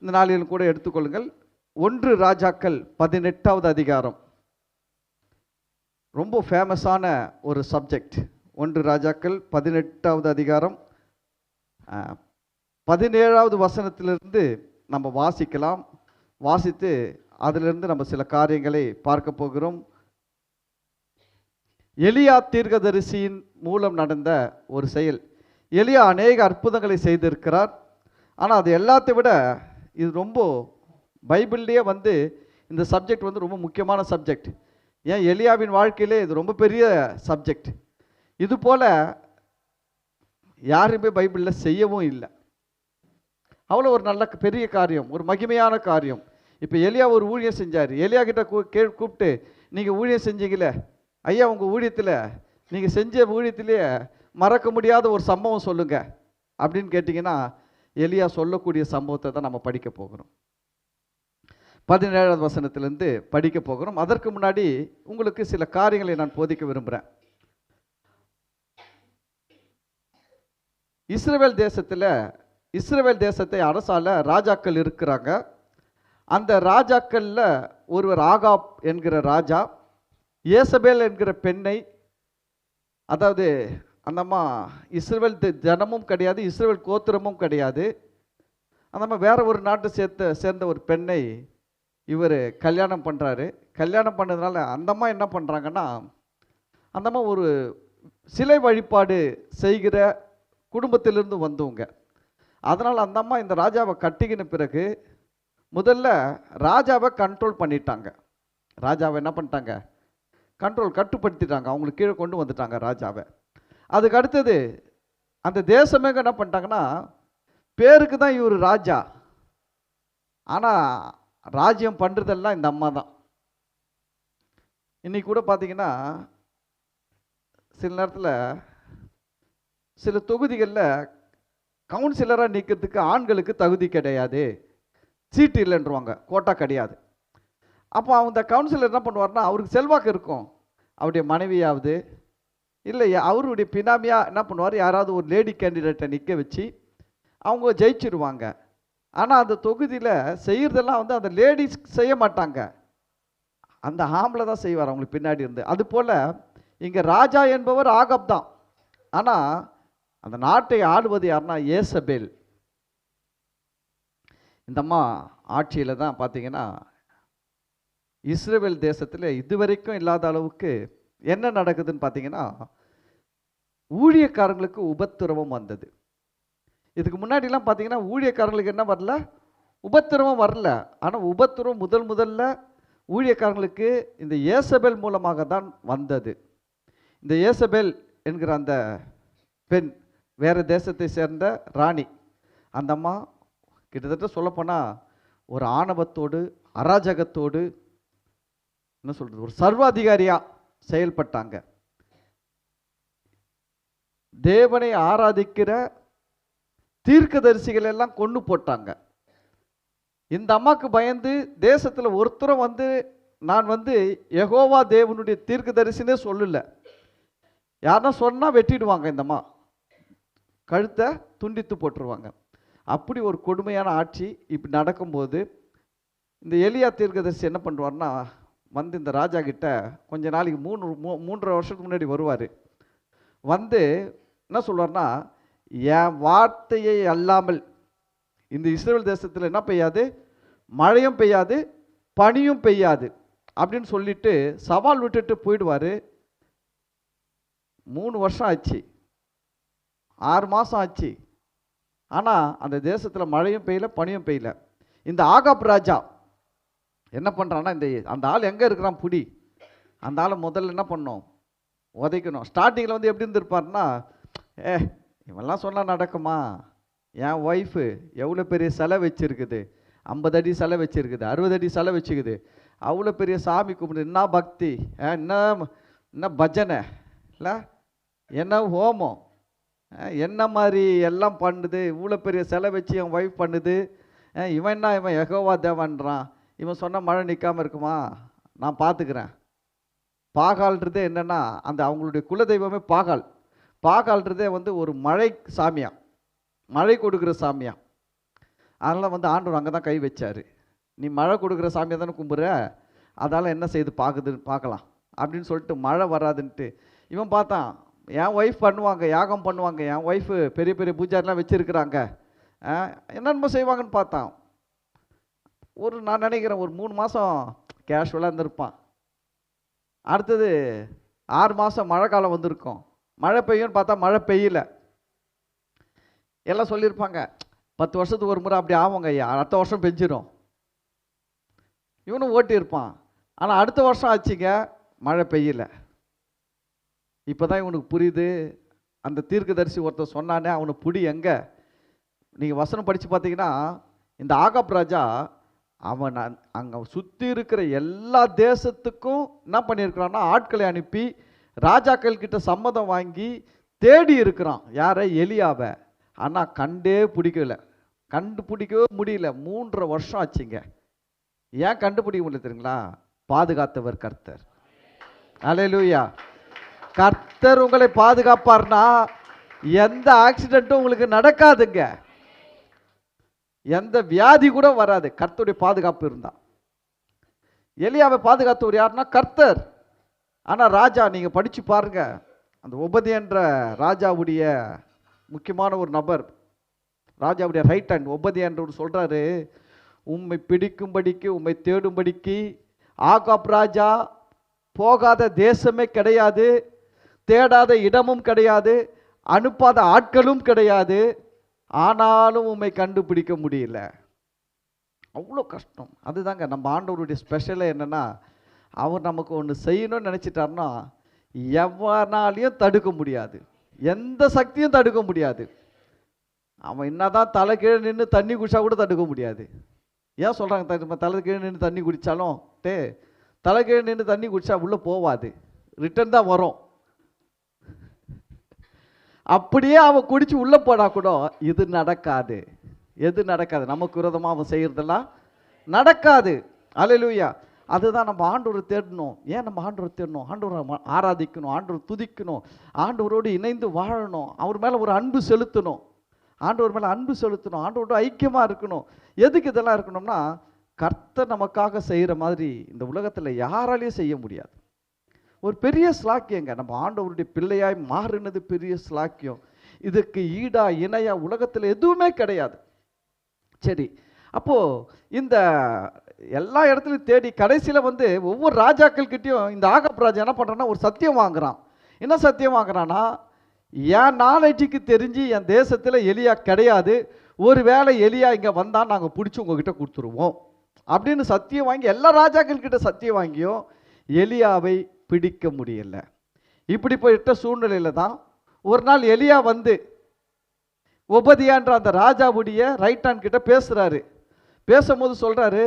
இந்த நாளிலும் கூட எடுத்துக்கொள்ளுங்கள். 1 ராஜாக்கள் 18வது அதிகாரம். ரொம்ப ஃபேமஸான ஒரு சப்ஜெக்ட். 1 ராஜாக்கள் 18வது அதிகாரம் 17வது வசனத்திலிருந்து நம்ம வாசிக்கலாம். வாசித்து அதிலிருந்து நம்ம சில காரியங்களை பார்க்க போகிறோம். எலியா தீர்க்கதரிசியின் மூலம் நடந்த ஒரு செயல். எலியா அநேக அற்புதங்களை செய்திருக்கிறார். ஆனால் அது எல்லாத்தை விட இது ரொம்ப பைபிள்லேயே இந்த சப்ஜெக்ட் ரொம்ப முக்கியமான சப்ஜெக்ட். ஏன் எலியாவின் வாழ்க்கையிலே இது ரொம்ப பெரிய சப்ஜெக்ட். இது போல் யாருமே பைபிளில் செய்யவும் இல்லை. அவ்வளோ ஒரு நல்ல பெரிய காரியம், ஒரு மகிமையான காரியம். இப்போ எலியா ஒரு ஊழியம் செஞ்சார். எலியா கிட்ட கூப்பிட்டு, நீங்கள் ஊழியம் செஞ்சீங்களே ஐயா, உங்கள் ஊழியத்தில் நீங்கள் செஞ்ச ஊழியத்திலேயே மறக்க முடியாத ஒரு சம்பவம் சொல்லுங்க அப்படின்னு கேட்டிங்கன்னா, எலியா சொல்லக்கூடிய சம்பவத்தை தான் நம்ம படிக்க போகிறோம். 17வது வசனத்திலிருந்து படிக்க போகிறோம். அதற்கு முன்னாடி உங்களுக்கு சில காரியங்களை நான் போதிக்க விரும்புகிறேன். இஸ்ரவேல் தேசத்தை அரசால ராஜாக்கள் இருக்கிறாங்க. அந்த ராஜாக்களில் ஒருவர் ஆகாப் என்கிற ராஜா, ஏசபேல் என்கிற பெண்ணை, அதாவது அந்த அம்மா இஸ்ரவேல் ஜனமும் கிடையாது, இஸ்ரவேல் கோத்திரமும் கிடையாது. அந்த அம்மா வேற ஒரு நாட்டை சேர்ந்த ஒரு பெண்ணை இவர் கல்யாணம் பண்ணுறாரு. கல்யாணம் பண்ணதுனால அந்த அம்மா என்ன பண்ணுறாங்கன்னா, அந்த அம்மா ஒரு சிலை வழிபாடு செய்கிற குடும்பத்திலிருந்து வந்தவங்க. அதனால் அந்த அம்மா இந்த ராஜாவை கட்டிக்கின பிறகு முதல்ல ராஜாவை கண்ட்ரோல் பண்ணிட்டாங்க. ராஜாவை என்ன பண்ணிட்டாங்க? கட்டுப்படுத்திட்டாங்க. அவங்களுக்கு கீழே கொண்டு வந்துட்டாங்க ராஜாவை. அதுக்கு அடுத்தது அந்த தேசமே என்ன பண்ணிட்டாங்கன்னா, பேருக்கு தான் இவர் ராஜா, ஆனால் ராஜ்யம் பண்ணுறதெல்லாம் இந்த அம்மா தான். இன்னைக்கு கூட பார்த்தீங்கன்னா சில நேரத்தில் சில தொகுதிகளில் கவுன்சிலராக நிற்கிறதுக்கு ஆண்களுக்கு தகுதி கிடையாது, சீட்டு இல்லைன்றவாங்க, கோட்டா கிடையாது. அப்போ அந்த கவுன்சிலர் என்ன பண்ணுவார்னா, அவருக்கு செல்வாக்கு இருக்கும், அவருடைய மனைவியாவது இல்லை அவருடைய பினாமியாக என்ன பண்ணுவார், யாராவது ஒரு லேடி கேண்டிடேட்டை நிற்க வச்சு அவங்க ஜெயிச்சிருவாங்க. ஆனால் அந்த தொகுதியில் செய்கிறதெல்லாம் அந்த லேடிஸ் செய்ய மாட்டாங்க, அந்த ஆம்பளை தான் செய்வார் அவங்களுக்கு பின்னாடி இருந்து. அதுபோல் இங்கே ராஜா என்பவர் ஆகாப் தான். ஆனால் அந்த நாட்டை ஆளுவது யாருன்னா ஏசபேல். இந்த அம்மா ஆட்சியில் தான் பார்த்தீங்கன்னா இஸ்ரவேல் தேசத்தில் இதுவரைக்கும் இல்லாத அளவுக்கு என்ன நடக்குதுன்னு பார்த்தீங்கன்னா, ஊழியக்காரங்களுக்கு உபத்திரவம் வந்தது. இதுக்கு முன்னாடிலாம் பார்த்தீங்கன்னா ஊழியக்காரங்களுக்கு என்ன வரல, உபத்திரவம் வரல. ஆனால் உபத்திரவம் முதல்ல ஊழியக்காரங்களுக்கு இந்த ஏசபேல் மூலமாக தான் வந்தது. இந்த ஏசபேல் என்கிற அந்த பெண் வேறு தேசத்தை சேர்ந்த ராணி. அந்த அம்மா கிட்டத்தட்ட சொல்லப்போனால் ஒரு ஆணவத்தோடு அராஜகத்தோடு என்ன சொல்கிறது, ஒரு சர்வாதிகாரியாக செயல்பட்டாங்க. தேவனை ஆராதிக்கிற தீர்க்கதரிசிகள் எல்லாம் கொண்டு போட்டாங்க. இந்த அம்மாவுக்கு பயந்து தேசத்தில் ஒருத்தரும் நான் யெகோவா தேவனுடைய தீர்க்கதரிசினே சொல்லல. யாருன்னா சொன்னால் வெட்டிடுவாங்க, இந்த அம்மா கழுத்தை துண்டித்து போட்டுருவாங்க. அப்படி ஒரு கொடுமையான ஆட்சி இப்படி நடக்கும்போது இந்த எலியா தீர்க்கதரிசி என்ன பண்ணுவார்னா, இந்த ராஜா கிட்ட கொஞ்ச நாளைக்கு 3.5 வருஷத்துக்கு முன்னாடி வருவார். என்ன சொல்வார்னா, என் வார்த்தையை அல்லாமல் இந்த இஸ்ரவேல் தேசத்தில் என்ன பெய்யாது, மழையும் பெய்யாது, பனியும் பெய்யாது அப்படின்னு சொல்லிட்டு சவால் விட்டுட்டு போயிடுவார். 3 வருஷம் ஆச்சு, 6 மாதம் ஆச்சு. ஆனால் அந்த தேசத்தில் மழையும் பெய்யல, பனியும் பெய்யல. இந்த ஆகாப் ராஜா என்ன பண்ணுறான்னா, அந்த ஆள் எங்கே இருக்கிறான் புடி, அந்த ஆளை முதல்ல என்ன பண்ணோம், உதைக்கணும். ஸ்டார்டிங்கில் எப்படி இருந்திருப்பார்னா, இவெல்லாம் சொன்னால் நடக்குமா, என் ஒய்ஃபு எவ்வளோ பெரிய சிலை வச்சுருக்குது, 50 அடி சிலை வச்சுருக்குது, 60 அடி சிலை வச்சுக்குது, அவ்வளோ பெரிய சாமி கும்பிடு, என்ன பக்தி, என்ன பஜனை இல்லை, என்ன ஹோமம், என்ன மாதிரி எல்லாம் பண்ணுது, இவ்வளோ பெரிய சிலை வச்சு என் ஒய்ஃப் பண்ணுது, இவன் யெகோவா தேவன்றான், இவன் சொன்ன மழை நிற்காமல் இருக்குமா, நான் பார்த்துக்கிறேன். பாகால்ன்றதே என்னென்னா, அவங்களுடைய குலதெய்வமே பாகால்ன்றதே ஒரு மழை சாமியா, மழை கொடுக்குற சாமியா. அதனால் வந்து ஆண்டவர் அங்கே தான் கை வச்சார். நீ மழை கொடுக்குற சாமியை தானே கும்பிட்ற, அதால் என்ன செய்து பார்க்குதுன்னு பார்க்கலாம் அப்படின்னு சொல்லிட்டு மழை வராதுன்ட்டு இவன் பார்த்தான். என் ஒய்ஃப் பண்ணுவாங்க, யாகம் பண்ணுவாங்க, என் ஒய்ஃபு பெரிய பெரிய பூஜாரிலாம் வச்சுருக்குறாங்க, என்னென்னமோ செய்வாங்கன்னு பார்த்தான். நான் நினைக்கிறேன் ஒரு 3 மாதம் கேஷுவலாக இருந்திருப்பான். அடுத்தது 6 மாதம் மழை காலம் வந்திருக்கும். மழை பெய்யும்னு பார்த்தா மழை பெய்யல. எல்லாம் சொல்லியிருப்பாங்க 10 வருஷத்துக்கு ஒரு முறை அப்படி ஆகுங்க ஐயா, அடுத்த வருஷம் பெஞ்சிடும். இவனும் ஓட்டியிருப்பான். ஆனால் அடுத்த வருஷம் ஆச்சுங்க, மழை பெய்யல. இப்போ தான் இவனுக்கு புரியுது. அந்த தீர்க்கதரிசி ஒருத்தர் சொன்னானே, அவனை புடி எங்கே. நீங்கள் வசனம் படித்து பார்த்தீங்கன்னா, இந்த ஆகாப் ராஜா அவன் அங்கே சுற்றி இருக்கிற எல்லா தேசத்துக்கும் என்ன பண்ணியிருக்கிறான்னா, ஆட்களை அனுப்பி ராஜாக்கள் கிட்ட சம்மதம் வாங்கி தேடி இருக்கிறான். யாரை? எலியாவை. ஆனால் கண்டுபிடிக்கவே முடியல. 3.5 வருஷம் ஆச்சுங்க. ஏன் கண்டுபிடிக்க முடியல தெரியுங்களா? பாதுகாத்தவர் கர்த்தர். அல்லேலூயா. கர்த்தர் உங்களை பாதுகாப்பார்னா எந்த ஆக்சிடென்ட்டும் உங்களுக்கு நடக்காதுங்க, எந்த வியாதி கூட வராது, கர்த்தருடைய பாதுகாப்பு இருந்தா. எலியாவை பாதுகாத்தவர் யாருன்னா கர்த்தர். ஆனால் ராஜா, நீங்கள் படித்து பாருங்க, அந்த ஒபதி என்ற ராஜாவுடைய முக்கியமான ஒரு நபர், ராஜாவுடைய ரைட் ஹேண்ட் ஒபதி என்றவர் சொல்கிறாரு, உம்மை பிடிக்கும்படிக்கு, உம்மை தேடும்படிக்கு ஆகாப் ராஜா போகாத தேசமே கிடையாது, தேடாத இடமும் கிடையாது, அனுப்பாத ஆட்களும் கிடையாது, ஆனாலும் உம்மை கண்டுபிடிக்க முடியல. அவ்வளோ கஷ்டம். அதுதாங்க நம்ம ஆண்டவருடைய ஸ்பெஷலே என்னென்னா, அவர் நமக்கு ஒன்று செய்யணும்னு நினச்சிட்டாருன்னா எவனாலையும் தடுக்க முடியாது, எந்த சக்தியும் தடுக்க முடியாது. அவன் என்னதான் தலை கீழே நின்று தண்ணி குடிச்சா கூட தடுக்க முடியாது. ஏன் சொல்கிறாங்க, தலை கீழே நின்று தண்ணி குடித்தாலும் தலை கீழே நின்று தண்ணி குடித்தா உள்ளே போவாது, ரிட்டர்ன் தான் வரும். அப்படியே அவன் குடிச்சு உள்ளே போனால் கூட இது நடக்காது. எது நடக்காது? நமக்கு விரோதமாக அவன் செய்கிறதெல்லாம் நடக்காது. அல்லேலூயா. அதுதான் நம்ம ஆண்டவரை தேடணும். ஏன் நம்ம ஆண்டவரை தேடணும்? ஆண்டவரை ஆராதிக்கணும், ஆண்டவரை துதிக்கணும், ஆண்டவரோடு இணைந்து வாழணும், அவர் மேலே ஒரு அன்பு செலுத்தணும், ஆண்டவர் மேலே அன்பு செலுத்தணும், ஆண்டவரோட ஐக்கியமாக இருக்கணும். எதுக்கு இதெல்லாம் இருக்கணும்னா, கர்த்தர் நமக்காக செய்கிற மாதிரி இந்த உலகத்தில் யாராலையும் செய்ய முடியாது. ஒரு பெரிய ஸ்லாக்கியங்க. நம்ம ஆண்டவருடைய பிள்ளையாய் மாறினது பெரிய ஸ்லாக்கியம். இதுக்கு ஈடா இணையா உலகத்தில் எதுவுமே கிடையாது. சரி, அப்போது இந்த எல்லா இடத்துலையும் தேடி கடைசியில் வந்து ஒவ்வொரு ராஜாக்கள்கிட்டையும் இந்த ஆகாப் ராஜா என்ன பண்ணுறான்னா ஒரு சத்தியம் வாங்குறான். என்ன சத்தியம் வாங்குறான்னா, என் நாலேஜுக்கு தெரிஞ்சு என் தேசத்தில் எலியா கிடையாது, ஒரு வேளை எலியா இங்கே வந்தால் நாங்கள் பிடிச்சி உங்ககிட்ட கொடுத்துருவோம் அப்படின்னு சத்தியம் வாங்கி எல்லா ராஜாக்கள்கிட்ட சத்தியம் வாங்கியும் எலியாவை பிடிக்க முடியல. இப்படிப்பட்ட சூழ்நிலையில் தான் ஒரு நாள் எலியா வந்து ஒபதியான்ற அந்த ராஜாவுடைய ரைட் ஹேண்ட் கிட்ட பேசுகிறாரு. பேசும்போது சொல்கிறாரு,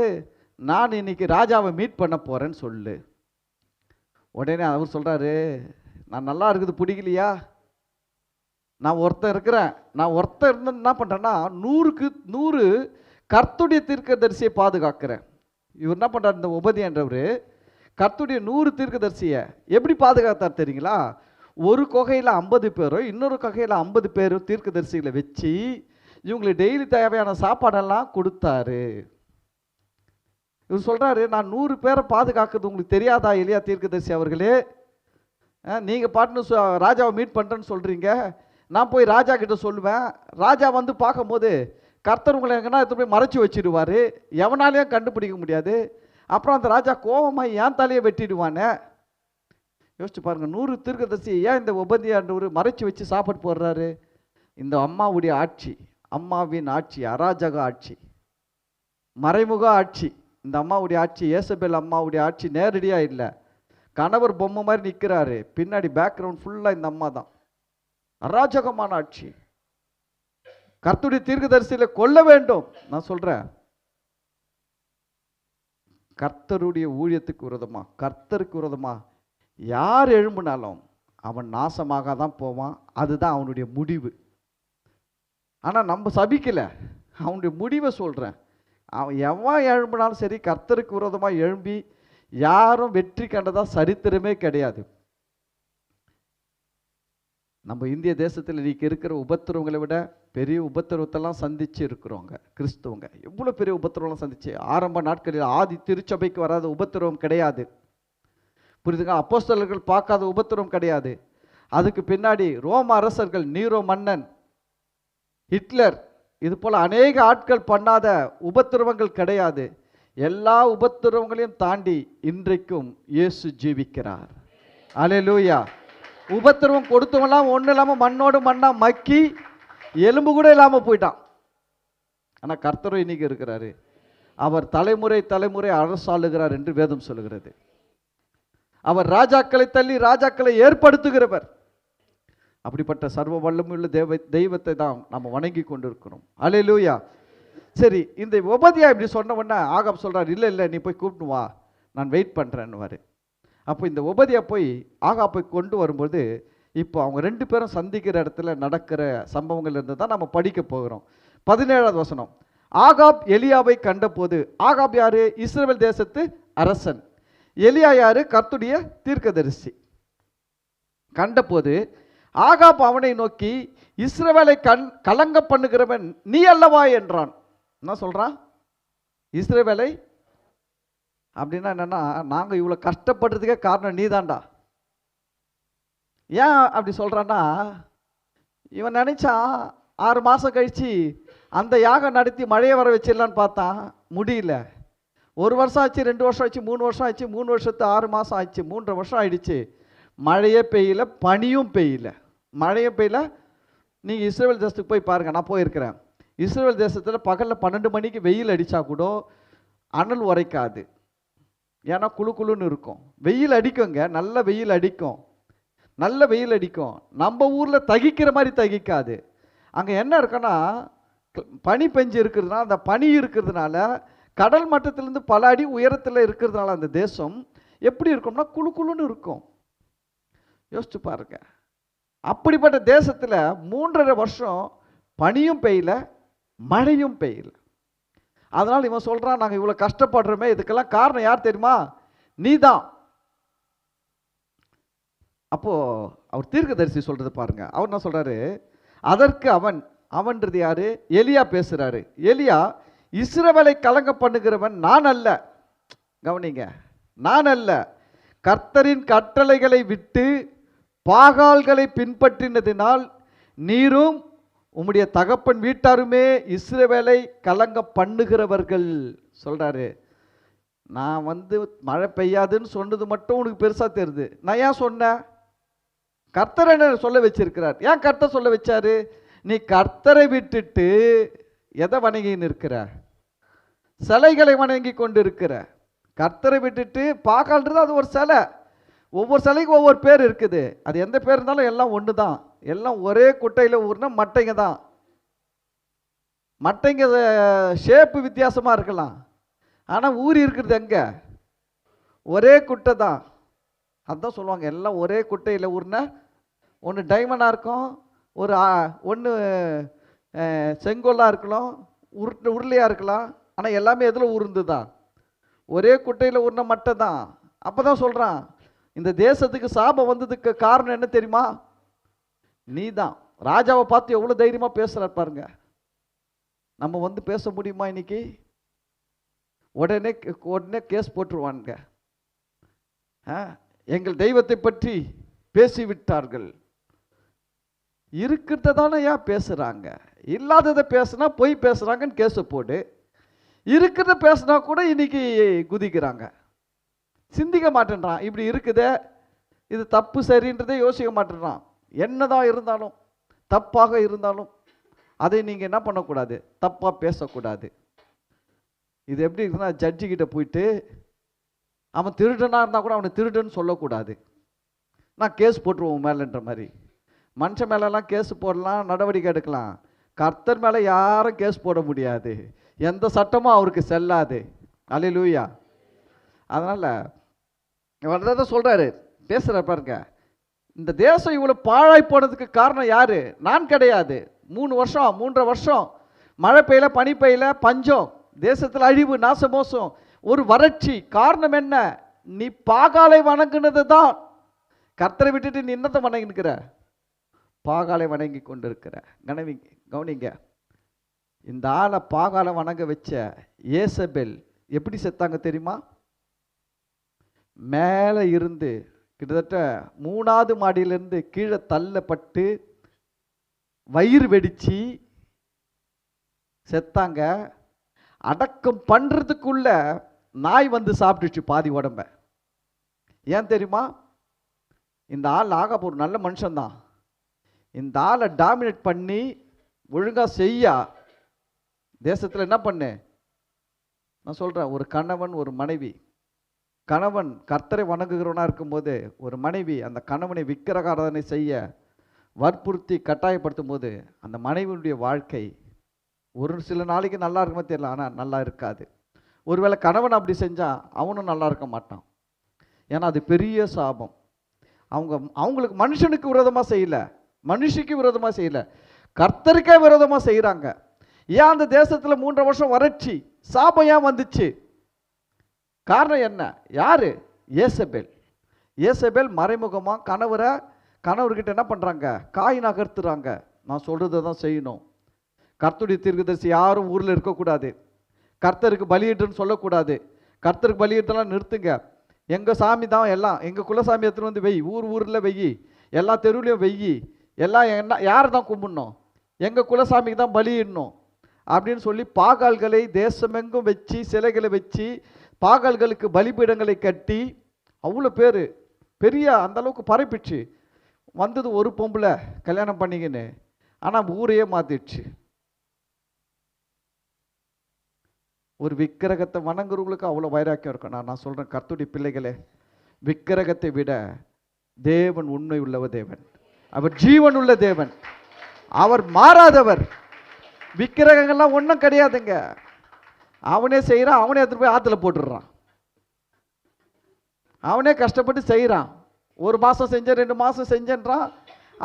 நான் இன்னைக்கு ராஜாவை மீட் பண்ண போகிறேன்னு சொல்லு. உடனே அவர் சொல்கிறாரு, நான் நல்லா இருக்குது பிடிக்கலையா, நான் ஒருத்தன் இருக்கிறேன், நான் ஒருத்தன் இருந்து என்ன பண்ணுறேன்னா 100க்கு 100 கர்த்தருடைய தீர்க்கதரிசியை பாதுகாக்கிறேன். இவர் என்ன பண்ணுறாரு, இந்த உபதின்றவர் கர்த்தருடைய 100 தீர்க்கதரிசியை எப்படி பாதுகாத்தார் தெரியுங்களா? ஒரு குகையில் 50 பேரும் இன்னொரு குகையில் 50 பேரும் தீர்க்கதரிசிகளை வச்சு இவங்களுக்கு டெய்லி தேவையான சாப்பாடெல்லாம் கொடுத்தாரு. இவர் சொல்கிறாரு, நான் 100 பேரை பாதுகாக்கிறது உங்களுக்கு தெரியாதா எலியா தீர்க்கதரிசி அவர்களே? நீங்கள் பாட்டுன்னு ராஜாவை மீட் பண்ணுறேன்னு சொல்கிறீங்க, நான் போய் ராஜா கிட்ட சொல்லுவேன், ராஜா வந்து பார்க்கும்போது கர்த்தர் உங்களை எங்கன்னா எடுத்து போய் மறைச்சி வச்சிடுவார், எவனாலையும் கண்டுபிடிக்க முடியாது. அப்புறம் அந்த ராஜா கோபமாக ஏன் தலையை வெட்டிடுவானே. யோசிச்சு பாருங்கள், 100 தீர்க்கதரிசி ஏன் இந்த உபதியாண்டவர் மறைச்சி வச்சு சாப்பாடு போடுறாரு? இந்த அம்மாவுடைய ஆட்சி, அம்மாவின் ஆட்சி, அராஜக ஆட்சி, மறைமுக ஆட்சி. இந்த அம்மாவுடைய ஆட்சி, ஏசபேல் அம்மாவுடைய ஆட்சி நேரடியாக இல்லை. கணவர் பொம்மை மாதிரி நிற்கிறாரு, பின்னாடி பேக்ரவுண்ட் ஃபுல்லாக இந்த அம்மா தான். அராஜகமான ஆட்சி. கர்த்தருடைய தீர்க்கதரிசியில கொல்ல வேண்டும். நான் சொல்கிறேன், கர்த்தருடைய ஊழியத்துக்கு விரோதமா, கர்த்தருக்கு விரோதமா யார் எழும்பினாலும் அவன் நாசமாக தான் போவான். அதுதான் அவனுடைய முடிவு. ஆனால் நம்ம சபிக்கலை, அவனுடைய முடிவை சொல்கிறேன். அவன் எவன் எழும்பினாலும் சரி, கர்த்தருக்கு விரோதமாக எழும்பி யாரும் வெற்றி கண்டதா சரித்திரமே கிடையாது. நம்ம இந்திய தேசத்தில் இன்னைக்கு இருக்கிற உபத்திரவங்களை விட பெரிய உபத்திரவத்தெல்லாம் சந்திச்சு இருக்கிறோங்க. கிறிஸ்துவங்க எவ்வளோ பெரிய உபத்திரவம் சந்திச்சு, ஆரம்ப நாட்களில் ஆதி திருச்சபைக்கு வராத உபத்திரவம் கிடையாது. புரியுதுங்க? அப்போஸ்தலர்கள் பார்க்காத உபத்திரவம் கிடையாது. அதுக்கு பின்னாடி ரோம அரசர்கள், நீரோ மன்னன், ஹிட்லர், இது போல அநேக ஆட்கள் பண்ணாத உபத்திரவங்கள் கிடையாது. எல்லா உபத்திரவங்களையும் தாண்டி இன்றைக்கும் இயேசு ஜீவிக்கிறார். அல்லேலூயா. உபத்திரவம் கொடுத்தவங்களாம் ஒன்றும் இல்லாமல் மண்ணோடு மண்ணா மக்கி எலும்பு கூட இல்லாமல் போயிட்டான். ஆனால் கர்த்தரும் இன்னைக்கு இருக்கிறாரு. அவர் தலைமுறை தலைமுறை அரசாளுகிறார் என்று வேதம் சொல்லுகிறது. அவர் ராஜாக்களை தள்ளி ராஜாக்களை ஏற்படுத்துகிறவர். அப்படிப்பட்ட சர்வ வல்லமையுள்ள தெய்வத்தை தான் நம்ம வணங்கி கொண்டிருக்கிறோம். அல்லேலூயா. சரி, இந்த உபதியா இப்படி சொன்ன உடனே ஆகாப் சொல்றாரு, இல்லை இல்லை நீ போய் கூப்பிட்டு வா, நான் வெயிட் பண்ணுறேன்னு. அப்போ இந்த உபதியா போய் ஆகாப்பை கொண்டு வரும்போது இப்போ அவங்க 2 பேரும் சந்திக்கிற இடத்துல நடக்கிற சம்பவங்கள் இருந்து தான் நம்ம படிக்க போகிறோம். 17வது வசனம். ஆகாப் எலியாவை கண்டபோது, ஆகாப் யாரு? இஸ்ரவேல் தேசத்து அரசன். எலியா யாரு? கர்த்தருடைய தீர்க்கதரிசி. கண்டபோது ஆகாப் அவனை நோக்கி, இஸ்ரவேலை கலங்க பண்ணுகிறவன் நீ அல்லவா என்றான். என்ன சொல்றான்? இஸ்ரவேலை அப்படின்னா என்னன்னா, நாங்கள் இவ்வளோ கஷ்டப்படுறதுக்கே காரணம் நீ தான்டா. ஏன் அப்படி சொல்கிறான்னா, இவன் நினைச்சான் 6 மாதம் கழித்து அந்த யாகம் நடத்தி மழையை வர வச்சிடலான்னு பார்த்தான், முடியல. 1 வருஷம் ஆச்சு, 2 வருஷம் ஆச்சு, 3 வருஷம் ஆச்சு, 3 வருஷத்து 6 மாதம் ஆச்சு, 3.5 வருஷம் ஆயிடுச்சு. மழையே பெய்யல, பனியும் பெய்யல. மழையும் பெய்யல. நீங்கள் இஸ்ரவேல் தேசத்துக்கு போய் பாருங்கள், நான் போயிருக்கிறேன். இஸ்ரவேல் தேசத்தில் பகலில் 12 மணிக்கு வெயில் அடித்தா கூட அனல் உரைக்காது. ஏன்னா குழு குழுன்னு இருக்கும். வெயில் அடிக்குங்க, நல்ல வெயில் அடிக்கும், நல்ல வெயில் அடிக்கும். நம்ம ஊரில் தகிக்கிற மாதிரி தகிக்காது. அங்கே என்ன இருக்குன்னா, பனி பெஞ்சு இருக்கிறதுனால, அந்த பனி இருக்கிறதுனால கடல் மட்டத்திலேருந்து பல அடி உயரத்தில் இருக்கிறதுனால அந்த தேசம் எப்படி இருக்கும்னா குழு குழுன்னு இருக்கும். யோசிச்சு பாருங்க. அப்படிப்பட்ட தேசத்தில் 3.5 வருஷம் பனியும் பெய்யல, மழையும் பெய்யல. அதனால் இவன் சொல்கிறான், நாங்கள் இவ்வளோ கஷ்டப்படுறோமே, இதுக்கெல்லாம் காரணம் யார் தெரியுமா? நீ தான். அப்போது அவர் தீர்க்கதரிசி சொல்கிறது பாருங்க. அவர் என்ன சொல்கிறாரு? அதற்கு அவன்றது யாரு? எலியா பேசுகிறாரு. எலியா, இஸ்ரவேலை கலங்க பண்ணுகிறவன் நான் அல்ல. கவனிங்க, நான் அல்ல. கர்த்தரின் கட்டளைகளை விட்டு பாகால்களை பின்பற்றினதினால் நீரும் உம்முடைய தகப்பன் வீட்டாருமே இஸ்ரவேலை கலங்க பண்ணுகிறவர்கள். சொல்றாரு, நான் மழை பெய்யாதுன்னு சொன்னது மட்டும் உனக்கு பெருசா தெரியுது. நான் ஏன் சொன்னேன்? கர்த்தர் என்ன சொல்ல வச்சிருக்கிறார். ஏன் கர்த்தர் சொல்ல வச்சாரு? நீ கர்த்தரை விட்டுட்டு எதை வணங்கின்னு இருக்கிற? சிலைகளை வணங்கி கொண்டு இருக்கிற. கர்த்தரை விட்டுட்டு பாகால்றது அது ஒரு சிலை. ஒவ்வொரு சிலைக்கும் ஒவ்வொரு பேர் இருக்குது. அது எந்த பேர் இருந்தாலும் எல்லாம் ஒன்று தான். எல்லாம் ஒரே குட்டையில் ஊர்னா மட்டைங்க தான். மட்டைங்க ஷேப்பு வித்தியாசமாக இருக்கலாம், ஆனால் ஊறி இருக்கிறது எங்கே? ஒரே குட்டை தான். அதுதான் சொல்லுவாங்க, எல்லாம் ஒரே குட்டையில் ஊர்னா ஒன்று டைமண்டாக இருக்கும், ஒன்று செங்கோலாக இருக்கலாம், உருளையாக இருக்கலாம். ஆனால் எல்லாமே எதில் ஊர்ந்து தான்? ஒரே குட்டையில் ஊர்ன மட்டை தான். அப்போ தான் சொல்கிறான், இந்த தேசத்துக்கு சாபம் வந்ததுக்கு காரணம் என்ன தெரியுமா? நீ தான். ராஜாவை பார்த்து எவ்வளோ தைரியமாக பேசுகிறார் பாருங்க. நம்ம பேச முடியுமா இன்னைக்கு? உடனே கேஸ் போட்டுருவானுங்க. எங்கள் தெய்வத்தை பற்றி பேசிவிட்டார்கள். இருக்கிறத தானே ஏன் பேசுகிறாங்க? இல்லாததை பேசுனா பொய் பேசுகிறாங்கன்னு கேஸை போடு. இருக்கிறத பேசுனா கூட இன்னைக்கு குதிக்கிறாங்க. சிந்திக்க மாட்டேன்றான். இப்படி இருக்குதே, இது தப்பு சரின்றதே யோசிக்க மாட்டேன்றான். என்னதான் இருந்தாலும், தப்பாக இருந்தாலும் அதை நீங்கள் என்ன பண்ணக்கூடாது? தப்பாக பேசக்கூடாது. இது எப்படி இருக்குன்னா, ஜட்ஜி கிட்ட போயிட்டு அவன் திருடனாக இருந்தால் கூட அவனை திருடன்னு சொல்லக்கூடாது. நான் கேஸ் போட்டுருவோம் மேலேன்ற மாதிரி. மனுஷன் மேலெல்லாம் கேஸ் போடலாம், நடவடிக்கை எடுக்கலாம். கர்த்தர் மேலே யாரும் கேஸ் போட முடியாது. எந்த சட்டமும் அவருக்கு செல்லாது. அல்லேலூயா. அதனால் இவர் சொல்கிறாரு, பேசுகிற பாருங்க. இந்த தேசம் இவ்வளோ பாழாய் போனதுக்கு காரணம் யாரு? நான் கிடையாது. 3 வருஷம் 3.5 வருஷம் மழை பெய்யல, பனி பெய்யல, பஞ்சம், தேசத்தில் அழிவு, நாசமோசம், ஒரு வறட்சி. காரணம் என்ன? நீ பாகாலை வணங்குனது தான். கர்த்தரை விட்டுட்டு நீ என்னத்தை வணங்கினுக்கிற? பாகாலை வணங்கி கொண்டிருக்கிற கவனிங்க, இந்த ஆளை பாகாலை வணங்க வச்ச ஏசபேல் எப்படி செத்தாங்க தெரியுமா? மேலே இருந்து கிட்டத்தட்ட 3வது மாடியிலிருந்து கீழே தள்ளப்பட்டு வயிறு வெடிச்சு செத்தாங்க. அடக்கம் பண்றதுக்குள்ள நாய் வந்து சாப்பிட்டுச்சு பாதி உடம்ப. ஏன் தெரியுமா? இந்த ஆள் ஆகாப் ஒரு நல்ல மனுஷன்தான். இந்த ஆளை டாமினேட் பண்ணி ஒழுங்கா செய்யா தேசத்தில் என்ன பண்ணு, நான் சொல்றேன், ஒரு கணவன் ஒரு மனைவி, கணவன் கர்த்தரை வணங்குகிறவனா இருக்கும்போது ஒரு மனைவி அந்த கணவனை விக்கிரகாராதனை செய்ய வற்புறுத்தி கட்டாயப்படுத்தும் போது அந்த மனைவியுடைய வாழ்க்கை ஒரு சில நாளைக்கு நல்லா இருக்குமே தெரியல, ஆனால் நல்லா இருக்காது. ஒருவேளை கணவன் அப்படி செஞ்சால் அவனும் நல்லா இருக்க மாட்டான். ஏன்னா அது பெரிய சாபம். அவங்களுக்கு மனுஷனுக்கு விரோதமாக செய்யலை, மனுஷிக்கு விரோதமாக செய்யலை, கர்த்தருக்கே விரோதமாக செய்கிறாங்க. ஏன் அந்த தேசத்தில் 3 வருஷம் வறட்சி சாபம் ஏன் வந்துச்சு? காரணம் என்ன? யாரு? ஏசபேல். ஏசபேல் மறைமுகமாக கணவர்கிட்ட என்ன பண்ணுறாங்க? காய் நகர்த்துறாங்க. நான் சொல்கிறத தான் செய்யணும். கர்த்தருடைய தீர்க்கதரிசி யாரும் ஊரில் இருக்கக்கூடாது, கர்த்தருக்கு பலியிட்டுன்னு சொல்லக்கூடாது, கர்த்தருக்கு பலியிட்டெல்லாம் நிறுத்துங்க, எங்கள் சாமி தான் எல்லாம், எங்கள் குலசாமி எடுத்துன்னு வந்து வெய், ஊரில் வெய்யி, எல்லா தெருவுலையும் வெய்யி, எல்லாம் என்ன யாரை தான் கும்பிடணும்? எங்கள் குலசாமிக்கு தான் பலியிடணும் அப்படின்னு சொல்லி பாகால்களை தேசமெங்கும் வச்சு சிலைகளை வச்சு பாகால்களுக்கு பலிபீடங்களை கட்டி அவ்வளோ பேர் பெரிய அந்த அளவுக்கு பரப்பிச்சு வந்தது. ஒரு பொம்பளை கல்யாணம் பண்ணிக்கின்னு, ஆனால் ஊரையே மாற்றிடுச்சு. ஒரு விக்கிரகத்தை வணங்குறவங்களுக்கு அவ்வளோ வைராக்கியம் இருக்கும். நான் சொல்கிறேன், கர்த்தருடைய பிள்ளைகளே, விக்கிரகத்தை விட தேவன் உண்மை உள்ளவர், தேவன் அவர் ஜீவன் உள்ள தேவன், அவர் மாறாதவர். விக்கிரகங்கள்லாம் ஒன்றும் கிடையாதுங்க. அவனே செய்கிறான், அவனே எடுத்துட்டு போய் ஆற்றுல போட்டுடுறான், அவனே கஷ்டப்பட்டு செய்கிறான். 1 மாதம் செஞ்சேன், 2 மாதம் செஞ்சேன்றான்,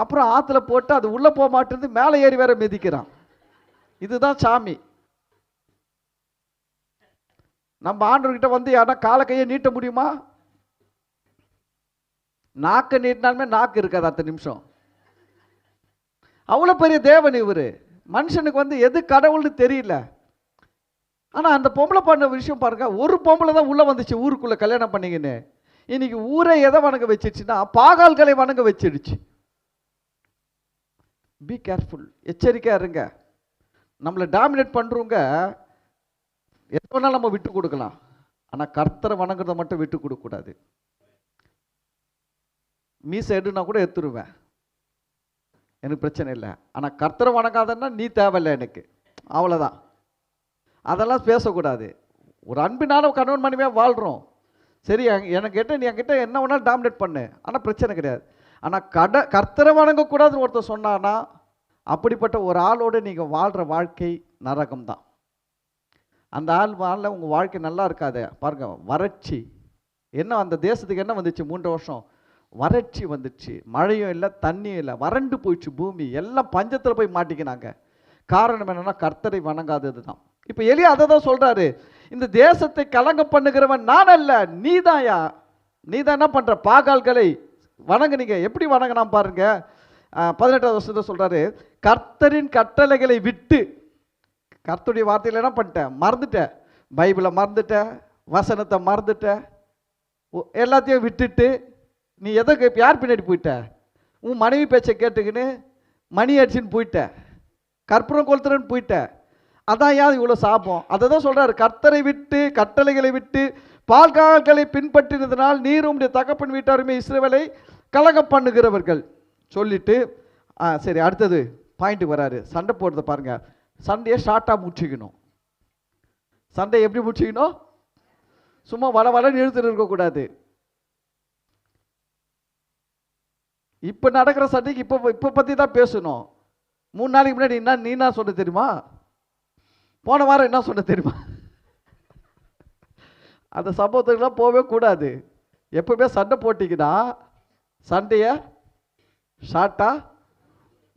அப்புறம் ஆற்றுல போட்டு அது உள்ளே போக மாட்டேங்குது, மேலே ஏறி வேற மிதிக்கிறான். இதுதான் சாமி. நம்ம ஆண்டவர்கிட்ட வந்து யாரா காலை கையை நீட்ட முடியுமா? நாக்கு நீட்டினாலுமே நாக்கு இருக்காது அடுத்த நிமிஷம். அவ்வளோ பெரிய தேவன் இவர். மனுஷனுக்கு வந்து எது கடவுள்னு தெரியல. ஆனால் அந்த பொம்பளை பண்ண விஷயம் பாருங்க, ஒரு பொம்பளை தான் உள்ளே வந்துச்சு ஊருக்குள்ளே கல்யாணம் பண்ணிக்கின்னு. இன்னைக்கு ஊரை எதை வணங்க வச்சிடுச்சுன்னா பாகால்களை வணங்க வச்சிடுச்சு. பி கேர்ஃபுல், எச்சரிக்கையாக இருங்க. நம்மளை டாமினேட் பண்ணுறவங்க எது வேணாலும் நம்ம விட்டு கொடுக்கலாம், ஆனால் கர்த்தரை வணங்குறத மட்டும் விட்டு கொடுக்கக்கூடாது. மீசை எடுனா கூட எடுத்துருவேன், எனக்கு பிரச்சனை இல்லை. ஆனால் கர்த்தரை வணங்காதன்னா நீ தேவையில்லை எனக்கு, அவ்வளோதான். அதெல்லாம் பேசக்கூடாது. ஒரு அன்பினால கணவன் மனைவியாக வாழ்கிறோம், சரி, எனக்கு நீ என்கிட்ட என்ன வேணாலும் டாமினேட் பண்ணு, ஆனால் பிரச்சனை கிடையாது. ஆனால் கர்த்தரை வணங்கக்கூடாதுன்னு ஒருத்தர் சொன்னான்னா அப்படிப்பட்ட ஒரு ஆளோடு நீங்கள் வாழ்கிற வாழ்க்கை நரகம்தான். அந்த ஆளில் உங்கள் வாழ்க்கை நல்லா இருக்காது. பாருங்கள், வறட்சி என்ன அந்த தேசத்துக்கு என்ன வந்துச்சு? 3 வருஷம் வறட்சி வந்துச்சு, மழையும் இல்லை, தண்ணியும் இல்லை, வறண்டு போயிடுச்சு பூமி, எல்லாம் பஞ்சத்தில் போய் மாட்டிக்கினாங்க. காரணம் என்னன்னா கர்த்தரை வணங்காதது தான். இப்போ எலியா அதை தான் சொல்கிறாரு, இந்த தேசத்தை கலங்க பண்ணுகிறவன் நான் அல்ல, நீதாயா, நீ தான் என்ன பண்ணுற, பாகால்களை வணங்குனீங்க. எப்படி வணங்கினான் பாருங்க, 18வது வருஷத்தை சொல்கிறாரு, கர்த்தரின் கட்டளைகளை விட்டு, கர்த்தருடைய வார்த்தையில் என்ன பண்ணிட்டேன், மறந்துட்டேன், பைபிளை மறந்துட்டேன், வசனத்தை மறந்துட்டேன், எல்லாத்தையும் விட்டுட்டு நீ எதை யார் பின்னாடி போயிட்ட? உன் மனைவி பேச்சை கேட்டுக்கின்னு மணி அடிச்சுன்னு போயிட்ட, கற்பூரம் கொளுத்துறன்னு போயிட்ட. அதான் ஏன் இவ்வளோ சாபம்? அதை தான் சொல்கிறார், கர்த்தரை விட்டு கட்டளைகளை விட்டு பால்கால்களை பின்பற்றினதுனால் நீரும் உடைய தகப்பன் வீட்டாருமே இஸ்ரவேலை கலங்க பண்ணுகிறவர்கள் சொல்லிட்டு, சரி அடுத்தது பாயிண்ட்டுக்கு வராரு. சண்டை போடுறத பாருங்க. சண்டையை ஷார்ட்டாக முடிச்சுக்கணும். சண்டை எப்படி முடிச்சுக்கணும்? சும்மா வளன்னு இழுத்துட்டு இருக்கக்கூடாது. இப்போ நடக்கிற சண்டைக்கு இப்போ பற்றி தான் பேசணும். 3 நாளைக்கு முன்னாடி நீ என்ன சொன்ன தெரியுமா? போன வாரம் என்ன சொன்ன தெரியுமா? அந்த சம்பவத்துக்கெல்லாம் போகவே கூடாது. எப்பவுமே சண்டை போட்டிங்கன்னா சண்டையை ஷார்ட்டாக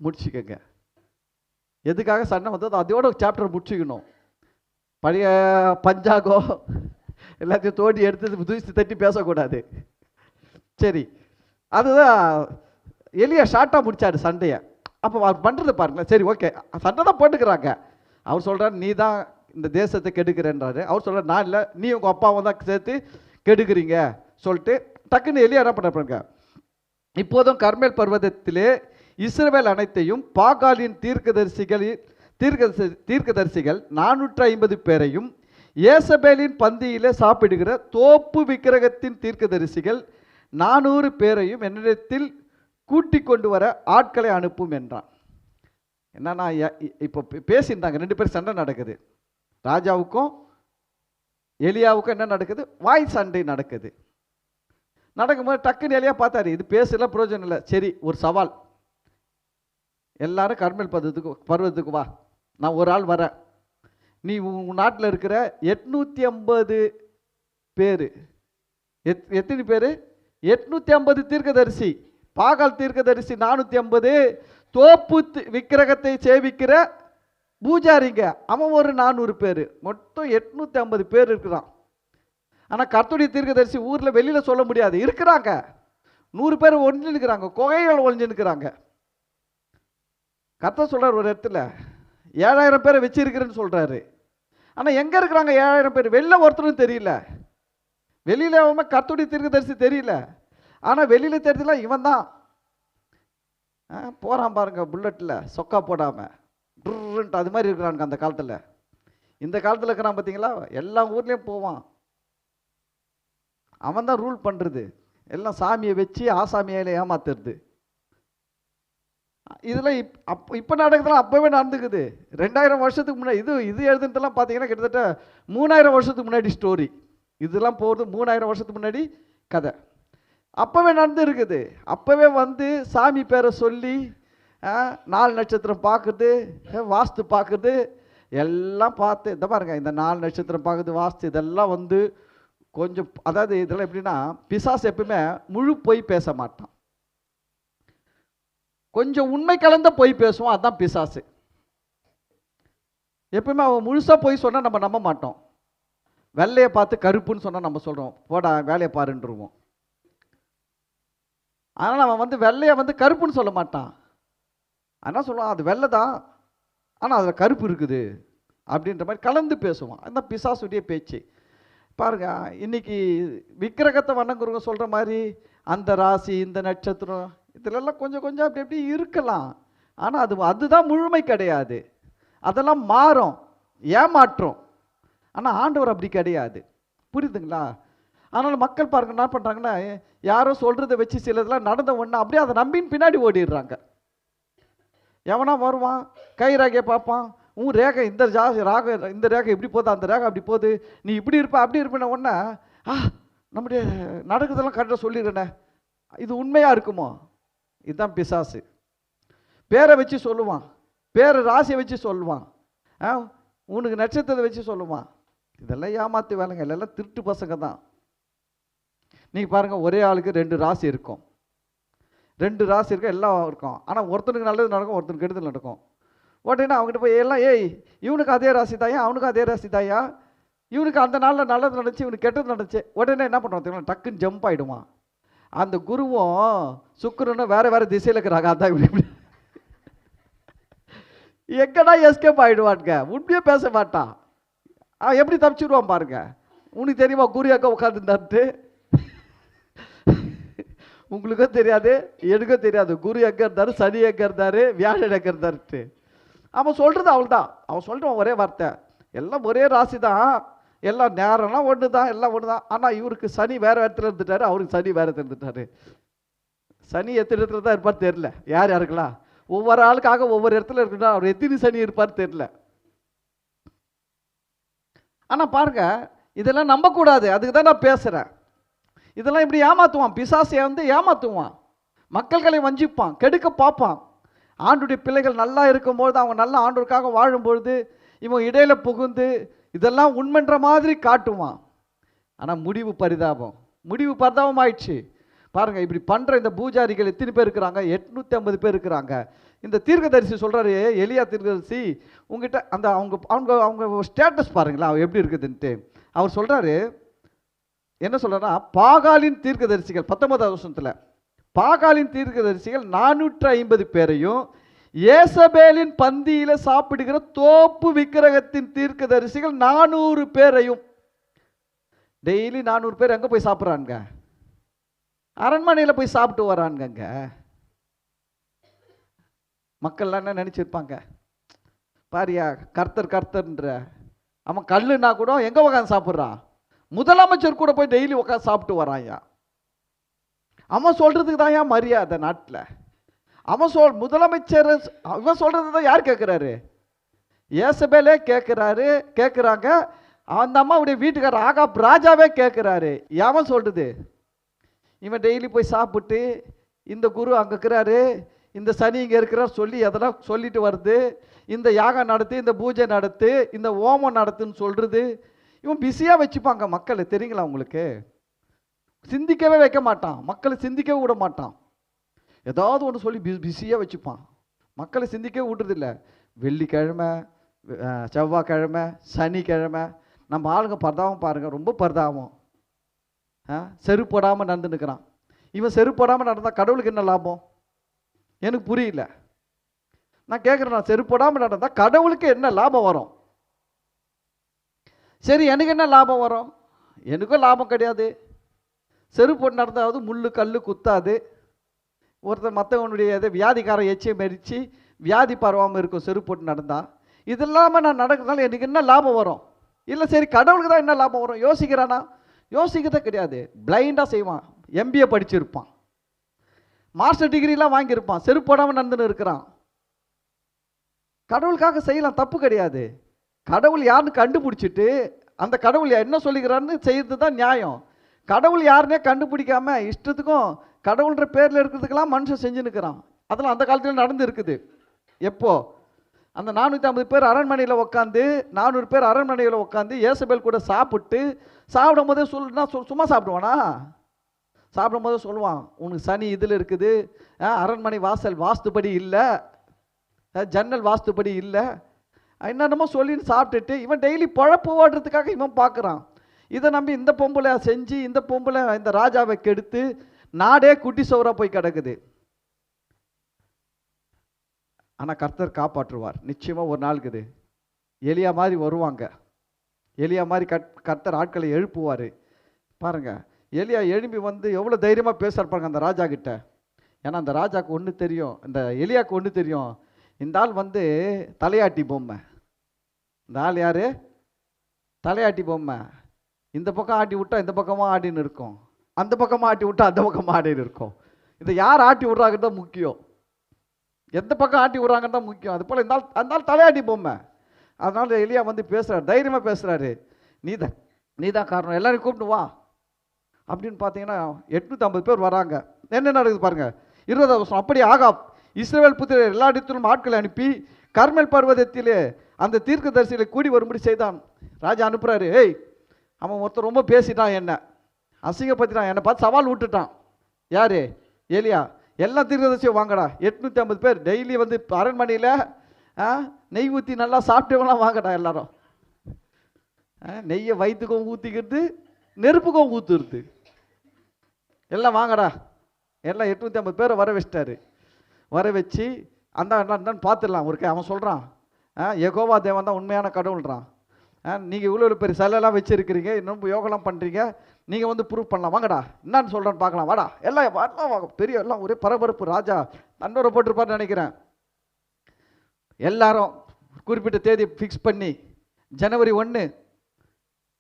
முடிச்சுக்கங்க. எதுக்காக சண்டை வந்தது அதோட சாப்டர் முடிச்சுக்கணும். பழைய பஞ்சாங்கம் எல்லாத்தையும் தோண்டி எடுத்து தூசி தட்டி பேசக்கூடாது. சரி, அதுதான் எலியா ஷார்ட்டாக முடிச்சாரு சண்டையை. அப்போ அவர் பண்ணுறது பாருங்களேன். சரி ஓகே, சண்டை தான் போட்டுக்கிறாங்க. அவர் சொல்கிறார் நீ தான் இந்த தேசத்தை கெடுக்கிறேன்றாரு. அவர் சொல்கிறார் நான் இல்லை, நீ உங்கள் அப்பாவை தான் சேர்த்து கெடுக்கிறீங்க சொல்லிட்டு டக்குன்னு எலியா என்ன பண்ணுறாங்க, இப்போதும் கர்மேல் பர்வதத்திலே இஸ்ரவேல் அனைத்தையும் பாகாலின் தீர்க்கதரிசிகள் 450 பேரையும் ஏசபேலின் பந்தியிலே சாப்பிடுகிற தோப்பு விக்கிரகத்தின் தீர்க்கதரிசிகள் 400 பேரையும் என்னிடத்தில் கூட்டிக் கொண்டு வர ஆட்களை அனுப்பும் என்றான். என்னன்னா இப்போ பேசியிருந்தாங்க, 2 பேர் சண்டை நடக்குது. ராஜாவுக்கும் எலியாவுக்கும் என்ன நடக்குது, வாய் சண்டை நடக்குது. நடக்கும்போது டக்குன்னு எலியா பார்த்தாரு, இது பேசல பிரயோஜனம் இல்லை. சரி ஒரு சவால், எல்லாரும் கர்மேல் பர்வதத்துக்கு வா, நான் ஒரு ஆள் வரேன். நீ உன் நாட்டில் இருக்கிற 850 பேர், எத்தனை பேர், 850 தீர்க்கதரிசி, பாகால் தீர்க்கதரிசி 450, தோப்பு விக்கிரகத்தை சேவிக்கிற பூஜாரிங்க அவன் ஒரு 400 பேர், மொத்தம் 850 பேர் இருக்கிறான். ஆனால் கர்த்தருடைய தீர்க்கதரிசி ஊரில் வெளியில் சொல்ல முடியாது, இருக்கிறாங்க 100 பேர் ஒழிஞ்சு நிற்கிறாங்க, குகைகள் ஒழிஞ்சு நிற்கிறாங்க. கர்த்தர் சொல்கிறார் ஒரு இடத்துல 7000 பேரை வச்சிருக்கிறேன்னு சொல்கிறாரு. ஆனால் எங்கே இருக்கிறாங்க 7000 பேர், வெளில ஒருத்தரும் தெரியல. வெளியில் அவன் கர்த்தருடைய தீர்க்கதரிசி தெரியல, ஆனால் வெளியில் தெரியல இவன் தான் போகிறான் பாருங்க, புல்லட்டில் சொக்கா போடாமல் ட்ருன்ட்டு அது மாதிரி இருக்கிறானுங்க அந்த காலத்தில். இந்த காலத்தில் இருக்கிறான் பார்த்தீங்களா, எல்லா ஊர்லேயும் போவான், அவன் தான் ரூல் பண்ணுறது, எல்லாம் சாமியை வச்சு ஆசாமியால் ஏமாத்துறது. இதெல்லாம் இப்போ நடக்குதுலாம் அப்போவே நடந்துக்குது. 2000 வருஷத்துக்கு முன்னாடி இது எழுதுனதெல்லாம் பார்த்தீங்கன்னா கிட்டத்தட்ட 3000 வருஷத்துக்கு முன்னாடி ஸ்டோரி. இதெல்லாம் போகிறது 3000 வருஷத்துக்கு முன்னாடி கதை. அப்போவே நடந்து இருக்குது. அப்போவே வந்து சாமி பேரை சொல்லி 4 நட்சத்திரம் பார்க்குறது, வாஸ்து பார்க்குறது, எல்லாம் பார்த்து இந்த பாருங்க, இந்த 4 நட்சத்திரம் பார்க்குறது, வாஸ்து இதெல்லாம் வந்து கொஞ்சம், அதாவது இதெல்லாம் எப்படின்னா பிசாசு எப்பவுமே முழு பொய் பேச மாட்டான், கொஞ்சம் உண்மை கலந்த பொய் பேசுவான், அதுதான் பிசாசு. எப்பவுமே அவன் முழுசாக பொய் சொன்னால் நம்ம நம்ப மாட்டோம். வெள்ளையை பார்த்து கருப்புன்னு சொன்னால் நம்ம சொல்கிறோம் போடா வேலையை பாருன்றுவோம். அதனால் அவன் வந்து வெள்ளையை வந்து கருப்புன்னு சொல்ல மாட்டான். என்ன சொல்லுவான், அது வெள்ளை தான் ஆனால் அதில் கருப்பு இருக்குது அப்படின்ற மாதிரி கலந்து பேசுவான். அந்த பிசாசுடைய பேச்சு பாருங்க. இன்னைக்கு விக்கிரகத்தை வணங்குறவங்க சொல்கிற மாதிரி அந்த ராசி இந்த நட்சத்திரம் இதிலெல்லாம் கொஞ்சம் கொஞ்சம் அப்படி எப்படி இருக்கலாம், ஆனால் அதுதான் முழுமை கிடையாது, அதெல்லாம் மாறும், ஏமாற்றம். ஆனால் ஆண்டவர் அப்படி கிடையாது, புரியுதுங்களா? அதனால் மக்கள் பாருங்க என்ன பண்ணுறாங்கன்னா, யாரோ சொல்கிறத வச்சு சிலதெல்லாம் நடந்த ஒன்று அப்படியே அதை நம்பின்னு பின்னாடி ஓடிடுறாங்க. எவனா வருவான் கை ரேகையை பார்ப்பான், ரேகை இந்த ராக இந்த ரேகை இப்படி போகுது, அந்த ரேகை அப்படி போகுது, நீ இப்படி இருப்ப அப்படி இருப்பின உடனே நம்முடைய நடக்குதெல்லாம் கரெக்டாக சொல்லிடுறேனே, இது உண்மையாக இருக்குமோ? இதுதான் பிசாசு. பேரை வச்சு சொல்லுவான், பேரை ராசியை வச்சு சொல்லுவான், உனக்கு நட்சத்திரத்தை வச்சு சொல்லுவான். இதெல்லாம் ஏமாத்து வேலைங்க, எல்லாம் திருட்டு பசங்க தான். நீங்கள் பாருங்கள், ஒரே ஆளுக்கு 2 ராசி இருக்கும், 2 ராசி இருக்கும், எல்லாம் இருக்கும். ஆனால் ஒருத்தனுக்கு நல்லது நடக்கும், ஒருத்தனுக்கு கெடுதல் நடக்கும். உடனே அவங்ககிட்ட போய் எல்லாம் இவனுக்கு அதே ராசி தாயா, அவனுக்கு அதே ராசி தாயா, இவனுக்கு அந்த நாளில் நல்லது நடந்துச்சு, இவனுக்கு கெட்டது நடந்துச்சு. உடனே என்ன பண்ணுவான், டக்குன்னு ஜம்ப் ஆகிடுவான். அந்த குருவும் சுக்கிரனும் வேற வேற திசையில் இருக்கிறாங்க, அதான் இப்படி எங்கடா எஸ்கேப் ஆகிடுவானுங்க, உண்மையே பேச மாட்டான். எப்படி தப்பிச்சுடுவான் பாருங்க. உனக்கு தெரியுமா குரு எங்க உட்காந்துருந்தாரு, உங்களுக்கும் தெரியாது எனக்கும் தெரியாது, குரு எங்க இருந்தாரு, சனி எங்க இருந்தாரு, வியாழன் எங்க இருந்தாரு. அவன் சொல்றது அவள் தான், அவன் சொல்றான் ஒரே வார்த்தை, எல்லாம் ஒரே ராசி தான், எல்லாம் நேரம்லாம் ஒன்று தான், எல்லாம் ஒன்று தான். ஆனால் இவருக்கு சனி வேறு இடத்துல இருந்துட்டாரு, அவருக்கு சனி வேறு இடத்துல இருந்துட்டாரு. சனி எத்தனை இடத்துல தான் இருப்பார் தெரியல, யார் யாருக்கலாம் ஒவ்வொரு ஆளுக்காக ஒவ்வொரு இடத்துல இருக்குன்னா அவர் எத்தனை சனி இருப்பார் தெரியல. ஆனால் பாருங்க, இதெல்லாம் நம்பக்கூடாது, அதுக்கு தான் நான் பேசுகிறேன். இதெல்லாம் இப்படி ஏமாற்றுவான், பிசாசையை வந்து ஏமாற்றுவான், மக்கள்களை வஞ்சிப்பான், கெடுக்க பார்ப்பான். ஆண்டுடைய பிள்ளைகள் நல்லா இருக்கும்பொழுது, அவங்க நல்லா ஆண்டோருக்காக வாழும்பொழுது இவன் இடையில புகுந்து இதெல்லாம் உண்மைன்ற மாதிரி காட்டுவான். ஆனால் முடிவு பரிதாபம் ஆயிடுச்சு பாருங்க. இப்படி பண்ணுற இந்த பூஜாரிகள் எத்தனை பேர் இருக்கிறாங்க, 850 பேர் இருக்கிறாங்க. இந்த தீர்க்கதரிசி சொல்கிறாரு, எலியா தீர்க்கதரிசி உங்ககிட்ட அந்த அவங்க அவங்க அவங்க ஸ்டேட்டஸ் பாருங்களா எப்படி இருக்குதுன்ட்டு. அவர் சொல்கிறாரு, என்ன சொல்கிறாருன்னா, பாகாலின் தீர்க்கதரிசிகள் 19வது வருஷத்தில் பாகாலின் தீர்க்கதரிசிகள் 450 பேரையும் ஏசபேலின் பந்தியில சாப்பிடுகிற தோப்பு விக்கிரகத்தின் தீர்க்கதரிசிகள் 400 பேரையும். டெய்லி 400 பேர் எங்க போய் சாப்பிட்றாங்க? அரண்மனையில் போய் சாப்பிட்டு வரானுங்க. மக்கள்லாம் என்ன நினைச்சிருப்பாங்க? பாரியா, கர்த்தர் கர்த்தர்ன்ற அவன் கல்லுனா கூட எங்க உட்காந்து சாப்பிட்றான்? முதலமைச்சர் கூட போய் டெய்லி உட்காந்து சாப்பிட்டு வரான்யா. அவன் சொல்றதுக்கு தான் ஏன் மரியாதை நாட்டில்? அவன் முதலமைச்சர் அவன் சொல்றது தான் யார் கேட்குறாரு? ஏசபேலே கேட்குறாங்க. அந்த அம்மாவுடைய வீட்டுக்காரர் ஆகாப் ராஜாவே கேட்குறாரு. அவன் சொல்றது, இவன் டெய்லி போய் சாப்பிட்டு இந்த குரு அங்கே இருக்கிறாரு, இந்த சனி இங்கே இருக்கிறார் சொல்லி அதெல்லாம் சொல்லிட்டு வருது, இந்த யாகம் நடத்து, இந்த பூஜை நடத்து, இந்த ஓமம் நடத்துன்னு சொல்றது. இவன் பிஸியாக வச்சுப்பாங்க மக்களை. தெரியுங்களா உங்களுக்கு? சிந்திக்கவே வைக்க மாட்டான், மக்களை சிந்திக்கவே விட மாட்டான். ஏதாவது ஒன்று சொல்லி பிஸியாக வச்சுப்பான், மக்களை சிந்திக்கவே விடுறதில்ல. வெள்ளிக்கிழமை, செவ்வாய்க்கிழமை, சனிக்கிழமை நம்ம ஆளுங்க பரிதாபம் பாருங்க, ரொம்ப பரிதாபம். செருப்படாமல் நடந்துன்னுக்கிறான். இவன் செருப்படாமல் நடந்தால் கடவுளுக்கு என்ன லாபம்? எனக்கு புரியல. நான் கேட்குறேன், நான் செருப்படாமல் நடந்தால் கடவுளுக்கு என்ன லாபம் வரும்? சரி, எனக்கு என்ன லாபம் வரும்? எனக்கும் லாபம் கிடையாது. செருப்பு நடந்தாவது முள்ளு கல் குத்தாது. ஒருத்தர் மற்றவனுடைய வியாதிக்காரன் எச்சியை மெரிச்சு வியாதி பரவாமல் இருக்கும் செருப்பு போட்டு நடந்தா. இது இல்லாமல் நான் நடக்கிறதுனால எனக்கு என்ன லாபம் வரும்? இல்லை, சரி கடவுளுக்கு தான் என்ன லாபம் வரும் யோசிக்கிறானா? யோசிக்கிறதே கிடையாது. பிளைண்டாக செய்வான். MBA படிச்சிருப்பான், மாஸ்டர் டிகிரிலாம் வாங்கியிருப்பான், செருப்பு போடாமல் நடந்துன்னு இருக்கிறான். கடவுளுக்காக செய்யலாம், தப்பு கிடையாது. கடவுள் யாருன்னு கண்டுபிடிச்சிட்டு அந்த கடவுள் என்ன சொல்லிக்கிறான்னு செய்யறது தான் நியாயம். கடவுள் யாருன்னே கண்டுபிடிக்காம இஷ்டத்துக்கும் கடவுள்ன்ற பேரில் இருக்கிறதுக்கெல்லாம் மனுஷன் செஞ்சுன்னுக்கிறான். அதெல்லாம் அந்த காலத்தில் நடந்து இருக்குது. எப்போ அந்த 450 பேர் அரண்மனையில் உட்காந்து 400 பேர் அரண்மனையில் உட்காந்து ஏசபேல் கூட சாப்பிடும் போதே சும்மா சாப்பிடுவானா? சாப்பிடும் போதே சொல்லுவான், உனக்கு சனி இதில் இருக்குது, அரண்மனை வாசல் வாஸ்துபடி இல்லை, ஜன்னல் வாஸ்துபடி இல்லை, என்னென்னமோ சொல்லின்னு சாப்பிட்டுட்டு இவன் டெய்லி பழப்பு ஓடுறதுக்காக இவன் பார்க்குறான். இதை நம்பி இந்த பொம்பளை செஞ்சு இந்த பொம்பளை இந்த ராஜாவை கெடுத்து நாடே குட்டி சோறா போய் கிடக்குது. ஆனால் கர்த்தர் காப்பாற்றுவார் நிச்சயமாக. ஒரு நாளுக்குது எலியா மாதிரி வருவாங்க. எலியா மாதிரி கர்த்தர் ஆட்களை எழுப்புவார். பாருங்க, எலியா எழும்பி வந்து எவ்வளோ தைரியமாக பேசுறாங்க அந்த ராஜா கிட்ட. ஏன்னா அந்த ராஜாவுக்கு ஒன்று தெரியும், இந்த எலியாவுக்கு ஒன்று தெரியும், இந்த ஆள் வந்து தலையாட்டி பொம்மை. இந்த ஆள் யாரு? தலையாட்டி பொம்மை. இந்த பக்கம் ஆட்டி விட்டா இந்த பக்கமாக ஆடின்னு இருக்கும், அந்த பக்கமாக ஆட்டி விட்டா அந்த பக்கமாக ஆடின்னு இருக்கும். இதை யார் ஆட்டி விட்றாங்கன்னு தான் முக்கியம், எந்த பக்கம் ஆட்டி விட்றாங்கன்னு தான் முக்கியம். அது போல் அந்த ஆள் தலையாட்டி பொம்மை. அதனால எலியா வந்து பேசுகிறார், தைரியமாக பேசுகிறாரு, நீ தான் காரணம், எல்லாரையும் கூப்பிட்டு வா அப்படின்னு. பார்த்தீங்கன்னா 850 பேர் வராங்க. என்ன நடக்குது பாருங்க, 20வது வருஷம். அப்படி ஆகாப் இஸ்ரவேல் புத்திரர் எல்லா இடத்திலும் ஆட்களை அனுப்பி கர்மேல் பர்வதத்திலே அந்த தீர்க்கதரிசிகளை கூடி வரும்படி செய்தான். ராஜா அனுப்புறாரு, ஏய் அவன் ஒருத்தர் ரொம்ப பேசிட்டான், என்ன அசிங்கப்படுத்திட்டான், என்னை பார்த்து சவால் விட்டுட்டான். யாரு? எலியா. எல்லாம் தீர்க்கதரிசியும் வாங்கடா, 850 பேர் டெய்லி வந்து அரண்மனையில் நெய் ஊற்றி நல்லா சாப்பிட்டவங்களாம் வாங்கடா எல்லாரும். நெய்யை வயிற்றுக்கும் ஊற்றிக்கிறது, நெருப்புக்கும் ஊற்றுறது, எல்லாம் வாங்கடா. எல்லாம் 850 பேரை வர வச்சிட்டாரு. வர வச்சு அந்த என்னன்னு பார்த்துடலாம். ஒரு அவன் சொல்கிறான், யெகோவா தேவன் தான் உண்மையான கடவுள்றான். நீங்கள் இவ்வளோ பெரிய சிலையெல்லாம் வச்சுருக்கிறீங்க, இன்னும் யோகெல்லாம் பண்ணுறீங்க, நீங்கள் வந்து ப்ரூவ் பண்ணலாம், வாங்கடா என்னன்னு சொல்கிறேன்னு பார்க்கலாம், வாடா. எல்லாம் பெரிய எல்லாம் ஒரே பரபரப்பு. ராஜா தண்டோரை போட்டிருப்பார்னு நினைக்கிறேன். எல்லாரும் குறிப்பிட்ட தேதி ஃபிக்ஸ் பண்ணி ஜனவரி 1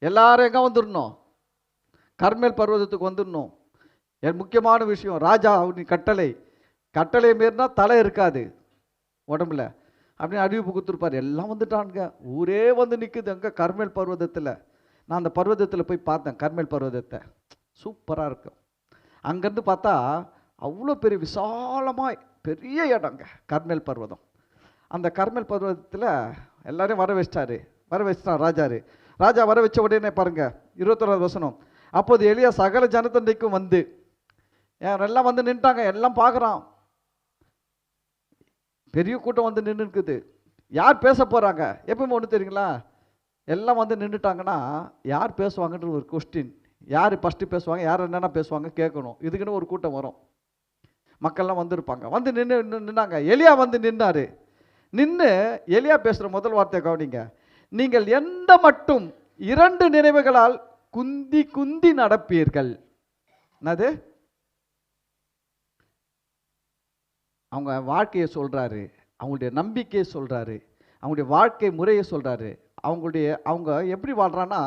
எல்லாரும் எங்கே வந்துடணும்? கர்மேல் பர்வதத்துக்கு வந்துடணும். முக்கியமான விஷயம், ராஜா அவனின் கட்டளை மீறினா தலை இருக்காது உடம்புல அப்படின்னு அறிவிப்பு கொடுத்துருப்பார். எல்லாம் வந்துட்டானுங்க, ஊரே வந்து நிற்குது அங்கே கர்மேல் பர்வதத்தில். நான் அந்த பர்வதத்தில் போய் பார்த்தேன், கர்மேல் பர்வதத்தை. சூப்பராக இருக்கும். அங்கேருந்து பார்த்தா அவ்வளோ பெரிய விசாலமாக பெரிய இடங்க கர்மேல் பர்வதம். அந்த கர்மேல் பர்வதத்தில் எல்லாரையும் வர வச்சிட்டான் ராஜா வர வச்ச உடனே பாருங்க 21வது வசனம். அப்போது எலியா சகல ஜனத்தண்டைக்கும் வந்து எல்லாம் வந்து நின்ட்டாங்க. எல்லாம் பார்க்குறான், பெரிய கூட்டம் வந்து நின்று இருக்குது. யார் பேச போகிறாங்க? எப்பவுமே ஒன்று தெரியுங்களா, எல்லாம் வந்து நின்றுட்டாங்கன்னா யார் பேசுவாங்கன்ற ஒரு கொஸ்டின். யார் ஃபஸ்ட்டு பேசுவாங்க, யார் என்னென்ன பேசுவாங்க கேட்கணும். இதுக்குன்னு ஒரு கூட்டம் வரும். மக்கள்லாம் வந்திருப்பாங்க. வந்து நின்னாங்க. எலியா வந்து நின்னாரு. நின்று எலியா பேசுகிற முதல் வார்த்தையை கவனிங்க. நீங்கள் எந்த மட்டும் 2 நினைவுகளால் குந்தி குந்தி நடப்பீர்கள். என்னது? அவங்க வாழ்க்கையை சொல்றாரு, அவங்களுடைய நம்பிக்கையை சொல்றாரு, அவங்களுடைய வாழ்க்கை முறையை சொல்றாரு. அவங்க எப்படி வாழ்றான்னா,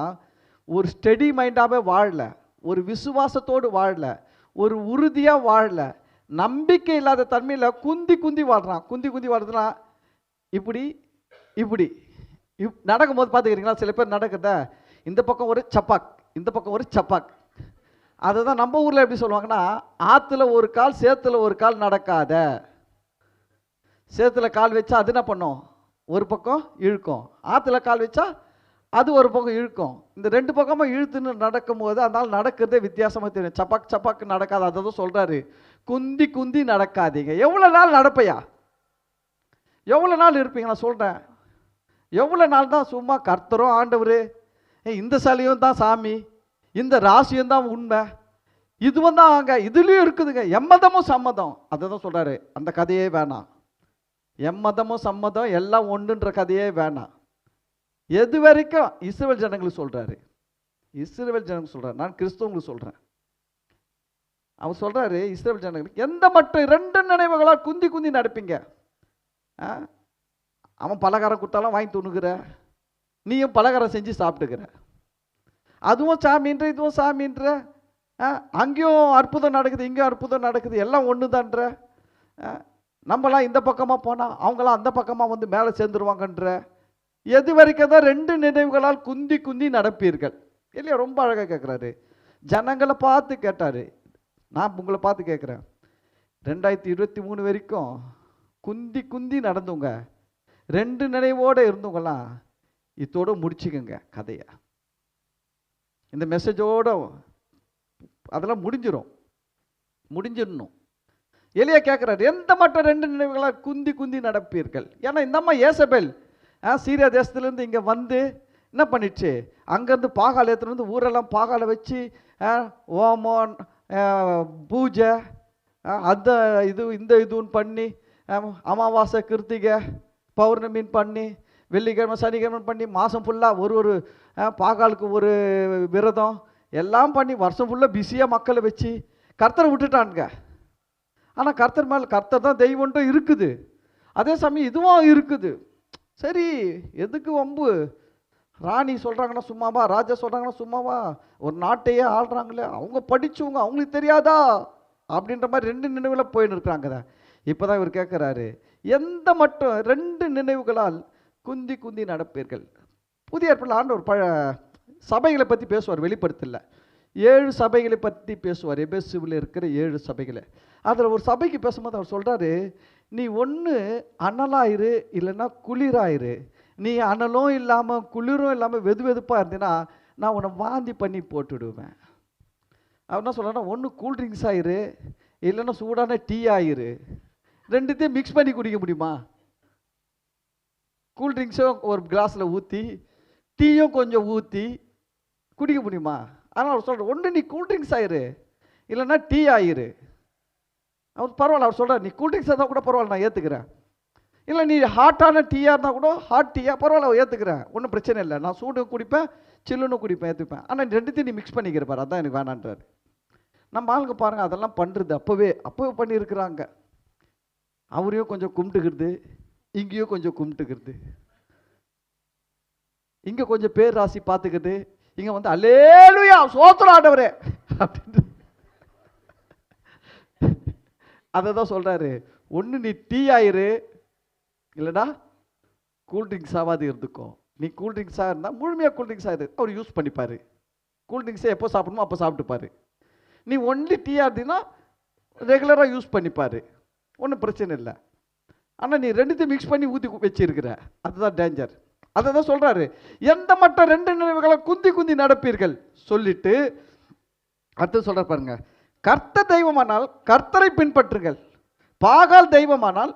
ஒரு ஸ்டெடி மைண்டாகவே வாழல, ஒரு விசுவாசத்தோடு வாழல, ஒரு உறுதியாக வாழல, நம்பிக்கை இல்லாத தன்மையில் குந்தி குந்தி வாழ்றான். குந்தி குந்தி வாழ்றதுனா இப்படி இப்படி நடக்கும்போது பார்த்துக்கிறீங்களா? சில பேர் நடக்குத இந்த பக்கம் ஒரு சப்பாக், இந்த பக்கம் ஒரு சப்பாக். அதை தான் நம்ம ஊரில் எப்படி சொல்லுவாங்கன்னா, ஆற்றுல ஒரு கால் சேத்துல ஒரு கால் நடக்காத. சேத்துல கால் வச்சா அது என்ன பண்ணும்? ஒரு பக்கம் இழுக்கும். ஆற்றுல கால் வச்சா அது ஒரு பக்கம் இழுக்கும். இந்த 2 பக்கமும் இழுத்துன்னு நடக்கும்போது அதனால் நடக்கிறதே வித்தியாசமாக தெரியும். சப்பாக் சப்பாக்கு நடக்காது. அதை தான் சொல்கிறாரு, குந்தி குந்தி நடக்காதீங்க. எவ்வளோ நாள் நடப்பையா? எவ்வளோ நாள் இருப்பீங்க? நான் சொல்கிறேன், எவ்வளோ நாள் தான் சும்மா கர்த்தரும் ஆண்டவர், இந்த சிலையும் தான் சாமி, இந்த ராசியும் தான் உண்மை, இதுவும் தான் அங்கே இதுலேயும் இருக்குதுங்க, எம்மதமும் சம்மதம். அதை தான் சொல்கிறாரு, அந்த கதையே வேணாம். எம்மதமும் சம்மதம் எல்லாம் ஒன்றுன்ற கதையே வேணாம். எது வரைக்கும் இஸ்ரவேல் ஜனங்களுக்கு சொல்கிறாரு, இஸ்ரவேல் ஜனங்களுக்கு சொல்கிறார், நான் கிறிஸ்தவங்களுக்கு சொல்கிறேன். அவர் சொல்கிறாரு இஸ்ரவேல் ஜனங்களுக்கு எந்த மட்டும் 2 நினைவுகளால் குந்தி குந்தி நடப்பீங்க. அவன் பலகாரம் கொடுத்தாலும் வாங்கி துணுகிற, நீயும் பலகாரம் செஞ்சு சாப்பிட்டுக்கிற, அதுவும் சாமின்ற இதுவும் சாமின்ற, அங்கேயும் அற்புதம் நடக்குது இங்கேயும் அற்புதம் நடக்குது, எல்லாம் ஒன்று தான்ற. நம்மளாம் இந்த பக்கமாக போனால் அவங்களாம் அந்த பக்கமாக வந்து மேலே சேர்ந்துருவாங்கன்ற. எது வரைக்கும் தான் 2 நினைவுகளால் குந்தி குந்தி நடப்பீர்கள். இல்லையா? ரொம்ப அழகாக கேட்குறாரு. ஜனங்களை பார்த்து கேட்டார், நான் உங்களை பார்த்து கேட்குறேன். 2023 வரைக்கும் குந்தி குந்தி நடந்தவங்க, 2 நினைவோடு இருந்தவங்களாம் இதோடு முடிச்சுக்கோங்க கதையை. இந்த மெசேஜோடு அதெல்லாம் முடிஞ்சிடணும். எலியா கேட்குறாரு, எந்த மட்டும் 2 நினைவுகளால் குந்தி குந்தி நடப்பீர்கள். ஏன்னா இந்த அம்மா ஏசபேல் சீரியா தேசத்துலேருந்து இங்கே வந்து என்ன பண்ணிடுச்சு, அங்கேருந்து பாகால் எடுத்துகிட்டு வந்து ஊரெல்லாம் பாகாலை வச்சு ஓமம் பூஜை அந்த இந்த இதுன்னு பண்ணி, அமாவாசை கிருத்திகை பௌர்ணமின்னு பண்ணி, வெள்ளிக்கிழமை சனிக்கிழமை பண்ணி, மாதம் ஃபுல்லாக ஒரு பாகாலுக்கு ஒரு விரதம் எல்லாம் பண்ணி வருஷம் ஃபுல்லாக பிஸியாக மக்களை வச்சு கர்த்தரை விட்டுட்டானுங்க. ஆனால் கர்த்தர் மேலே கர்த்தர் தான் தெய்வன்ட்டும் இருக்குது, அதே சமயம் இதுவும் இருக்குது. சரி, எதுக்கு வம்பு? ராணி சொல்கிறாங்கன்னா சும்மாவா, ராஜா சொல்கிறாங்கன்னா சும்மாவா, ஒரு நாட்டையே ஆள்றாங்களே, அவங்க படித்தவங்க, அவங்களுக்கு தெரியாதா அப்படின்ற மாதிரி 2 நினைவுகளை போயின்னு இருக்கிறாங்க. இப்போ தான் இவர் கேட்குறாரு, எந்த மட்டும் 2 நினைவுகளால் குந்தி குந்தி நடப்பீர்கள். புதிய ஏற்பாட்டில் ஆண்டவர் சபைகளை பற்றி பேசுவார், வெளிப்படுத்தல 7 சபைகளை பற்றி பேசுவார், எபேசுவில் இருக்கிற 7 சபைகளை. அதில் ஒரு சபைக்கு பேசும்போது அவர் சொல்கிறாரு, நீ ஒன்று அனலாயிரு இல்லைன்னா குளிராயிரு. நீ அனலும் இல்லாமல் குளிரும் இல்லாமல் வெது வெதுப்பாக இருந்தீன்னா நான் உன்னை வாந்தி பண்ணி போட்டுடுவேன். அவர் என்ன சொல்கிறேன்னா, ஒன்று கூல்ட்ரிங்க்ஸ் ஆயிரு இல்லைன்னா சூடான டீ ஆயிரு. 2த்தையும் மிக்ஸ் பண்ணி குடிக்க முடியுமா? கூல்ட்ரிங்க்ஸும் ஒரு கிளாஸில் ஊற்றி டீயும் கொஞ்சம் ஊற்றி குடிக்க முடியுமா? ஆனால் அவர் சொல்கிறார், ஒன்று நீ கூல்ட்ரிங்க்ஸ் ஆயிரு இல்லைன்னா டீ ஆயிரு. அவர் பரவாயில்ல, அவர் சொல்கிறார், நீ கூல்ட்ரிங்க்ஸ் இருந்தால் கூட பரவாயில்ல, நான் ஏற்றுக்கிறேன். இல்லை நீ ஹாட்டான டீயாக இருந்தால் கூட ஹாட் டீயாக பரவாயில்ல ஏற்றுக்கிறேன், ஒன்றும் பிரச்சனை இல்லை, நான் சூடு குடிப்பேன் சில்லுன்னு குடிப்பேன், ஏற்றுப்பேன். ஆனால் 2த்தையும் நீ மிக்ஸ் பண்ணிக்கிறப்பார், அதான் எனக்கு வேணான்றார். நம்ம ஆளுங்க பாருங்கள், அதெல்லாம் பண்ணுறது அப்போவே பண்ணியிருக்கிறாங்க. அவரையும் கொஞ்சம் கும்பிட்டுக்கிறது, இங்கேயும் கொஞ்சம் கும்பிட்டுக்கிறது, இங்கே கொஞ்சம் பேர் ராசி பார்த்துக்கிறது, இங்கே வந்து அல்லேலூயா சோத்திரம் ஆண்டவரே அப்படின்ட்டு. அதை தான் சொல்கிறாரு, ஒன்று நீ டீ ஆயிரு இல்லைனா கூல்ட்ரிங்க்ஸ் ஆகாது இருந்துக்கும். நீ கூல்ட்ரிங்க்ஸாக இருந்தால் முழுமையாக கூல்ட்ரிங்க்ஸ் ஆகுது அவர் யூஸ் பண்ணிப்பார். கூல்ட்ரிங்க்ஸை எப்போ சாப்பிடணுமோ அப்போ சாப்பிட்டுப்பார். நீ ஒன்லி டீயாக இருந்தீங்கன்னா ரெகுலராக யூஸ் பண்ணிப்பார், ஒன்றும் பிரச்சனை இல்லை. ஆனால் நீ 2த்தையும் மிக்ஸ் பண்ணி ஊற்றி வச்சிருக்கிற, அதுதான் டேஞ்சர். அதை தான் சொல்கிறாரு, எந்த மட்டும் 2 நினைவுகளை குந்தி குந்தி நடப்பீர்கள் சொல்லிட்டு அடுத்து சொல்கிற பாருங்க, கர்த்தர் தெய்வமானால் கர்த்தரை பின்பற்றுங்கள், பாகால் தெய்வமானால்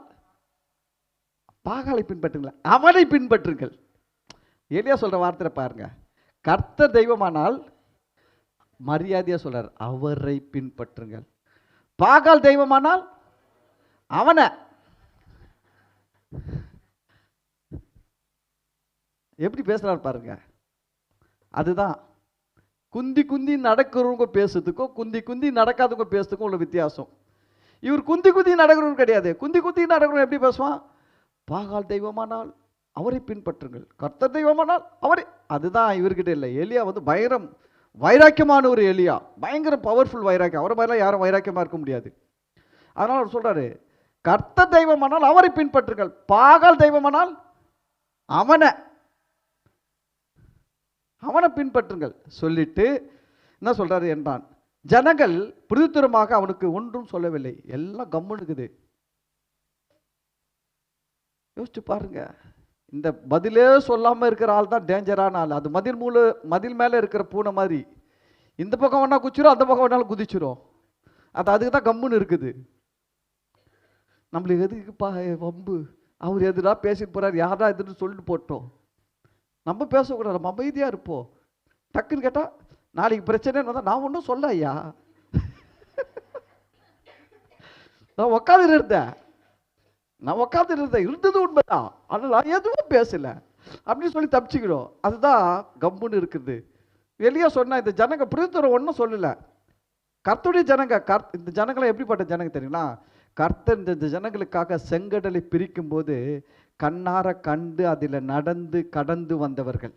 பாகாலை பின்பற்றுங்கள், அவனை பின்பற்றுங்கள். எலியா சொல்ற வார்த்தை பாருங்க, கர்த்தர் தெய்வமானால் மரியாதையா சொல்றார், அவரை பின்பற்றுங்கள். பாகால் தெய்வமானால் அவனை எப்படி பேசுறாரு பாருங்க. அதுதான் குந்தி குந்தி நடக்கிறவங்க பேசுறதுக்கும் குந்தி குந்தி நடக்காதவங்க பேசுறதுக்கும் உள்ள வித்தியாசம். இவர் குந்தி குந்தி நடக்கிறவங்க கிடையாது. குந்தி குந்தி நடக்கிறவங்க எப்படி பேசுவான்? பாகால் தெய்வமானால் அவரை பின்பற்றுங்கள், கர்த்தர் தெய்வமானால் அவரை. அதுதான் இவர்கிட்ட இல்லை. எலியா வந்து பயங்கரம் வைராக்கியமான ஒரு எலியா, பயங்கர பவர்ஃபுல் வைராக்கியம். அவரை மாதிரிலாம் யாரும் வைராக்கியமா இருக்க முடியாது. அதனால அவர் சொல்றாரு, கர்த்தர் தெய்வமானால் அவரை பின்பற்றுங்கள், பாகால் தெய்வமானால் அவனை பின்பற்றுங்கள் சொல்லிட்டு என்ன சொல்றாரு என்றான். ஜனங்கள் பிரதித்துரமாக அவனுக்கு ஒன்றும் சொல்லவில்லை. எல்லாம் கம்முனுக்குது. யோசிச்சு பாருங்க. இந்த பதிலே சொல்லாம இருக்கிற ஆள் தான் டேஞ்சரான ஆள். அது மதில் மேல இருக்கிற பூனை மாதிரி. இந்த பக்கம் வேணா குச்சிரும், அந்த பக்கம் வேணாலும் குதிச்சிரும். அதுக்கு தான் கம்முன்னு இருக்குது. நம்மளுக்கு எதுக்குப்பா வம்பு? அவர் எதுனா பேசிட்டு போறாரு, யாரா எதுன்னு சொல்லிட்டு போட்டோம். நம்ம பேசக்கூடாது, நம்ம அமைதியாக இருப்போம். டக்குன்னு கேட்டால் நாளைக்கு பிரச்சனைன்னு வந்தால் நான் ஒன்றும் சொல்ல ஐயா, நான் உட்காந்து இருந்தேன் இருந்தது உண்மைதான், ஆனால் நான் எதுவும் பேசலை அப்படின்னு சொல்லி தப்பிச்சுக்கிறோம். அதுதான் கம்முன்னு இருக்குது. வெளியே சொன்னால் இந்த ஜனங்க பிரதித்துரம் ஒன்றும் சொல்லலை. கர்த்தருடைய ஜனங்க, இந்த ஜனங்களை எப்படிப்பட்ட ஜனங்க தெரியுங்களா? கர்த்தர் இந்த ஜனங்களுக்காக செங்கடலை பிரிக்கும் போது கண்ணார கண்டு அதில் நடந்து கடந்து வந்தவர்கள்.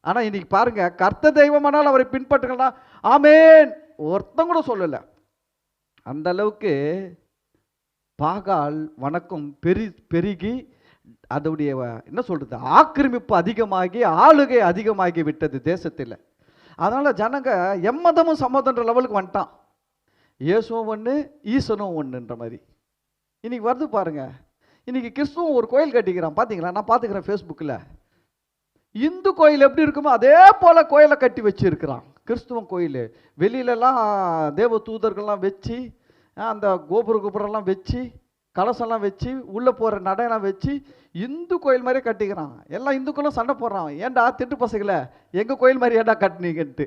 ஆனால் இன்னைக்கு பாருங்க, கர்த்தர் தெய்வமானால் அவரை பின்பற்றுங்களா, ஆமேன் ஒருத்தம் கூட சொல்லலை. அந்த அளவுக்கு பாகால் வணக்கம் பெருகி அதோடைய என்ன சொல்றது, ஆக்கிரமிப்பு அதிகமாகி ஆளுகை அதிகமாகி விட்டது தேசத்தில். அதனால ஜனங்க எம்மதமும் சம்மதன்ற லெவலுக்கு வந்துட்டான். இயேசுவும் ஒன்று, ஈசனும் ஒன்றுன்ற மாதிரி இன்னைக்கு வருது பாருங்க. இன்னைக்கு கிறிஸ்துவம் ஒரு கோயில் கட்டிக்கிறான், பார்த்தீங்களா? நான் பார்த்துக்கிறேன் ஃபேஸ்புக்கில். இந்து கோயில் எப்படி இருக்குமோ அதே போல் கோயிலை கட்டி வச்சுருக்கிறான் கிறிஸ்துவம் கோயில். வெளியிலலாம் தேவ தூதர்கள்லாம் வச்சு, அந்த கோபுரம்லாம் வச்சு, கலசம்லாம் வச்சு, உள்ளே போகிற நடையெல்லாம் வச்சு இந்து கோயில் மாதிரியே கட்டிக்கிறான். எல்லாம் இந்துக்களும் சண்டை போடுறான், ஏன்டா திட்டு பசங்களை எங்கள் கோயில் மாதிரி ஏன்டா கட்டினீங்கன்ட்டு.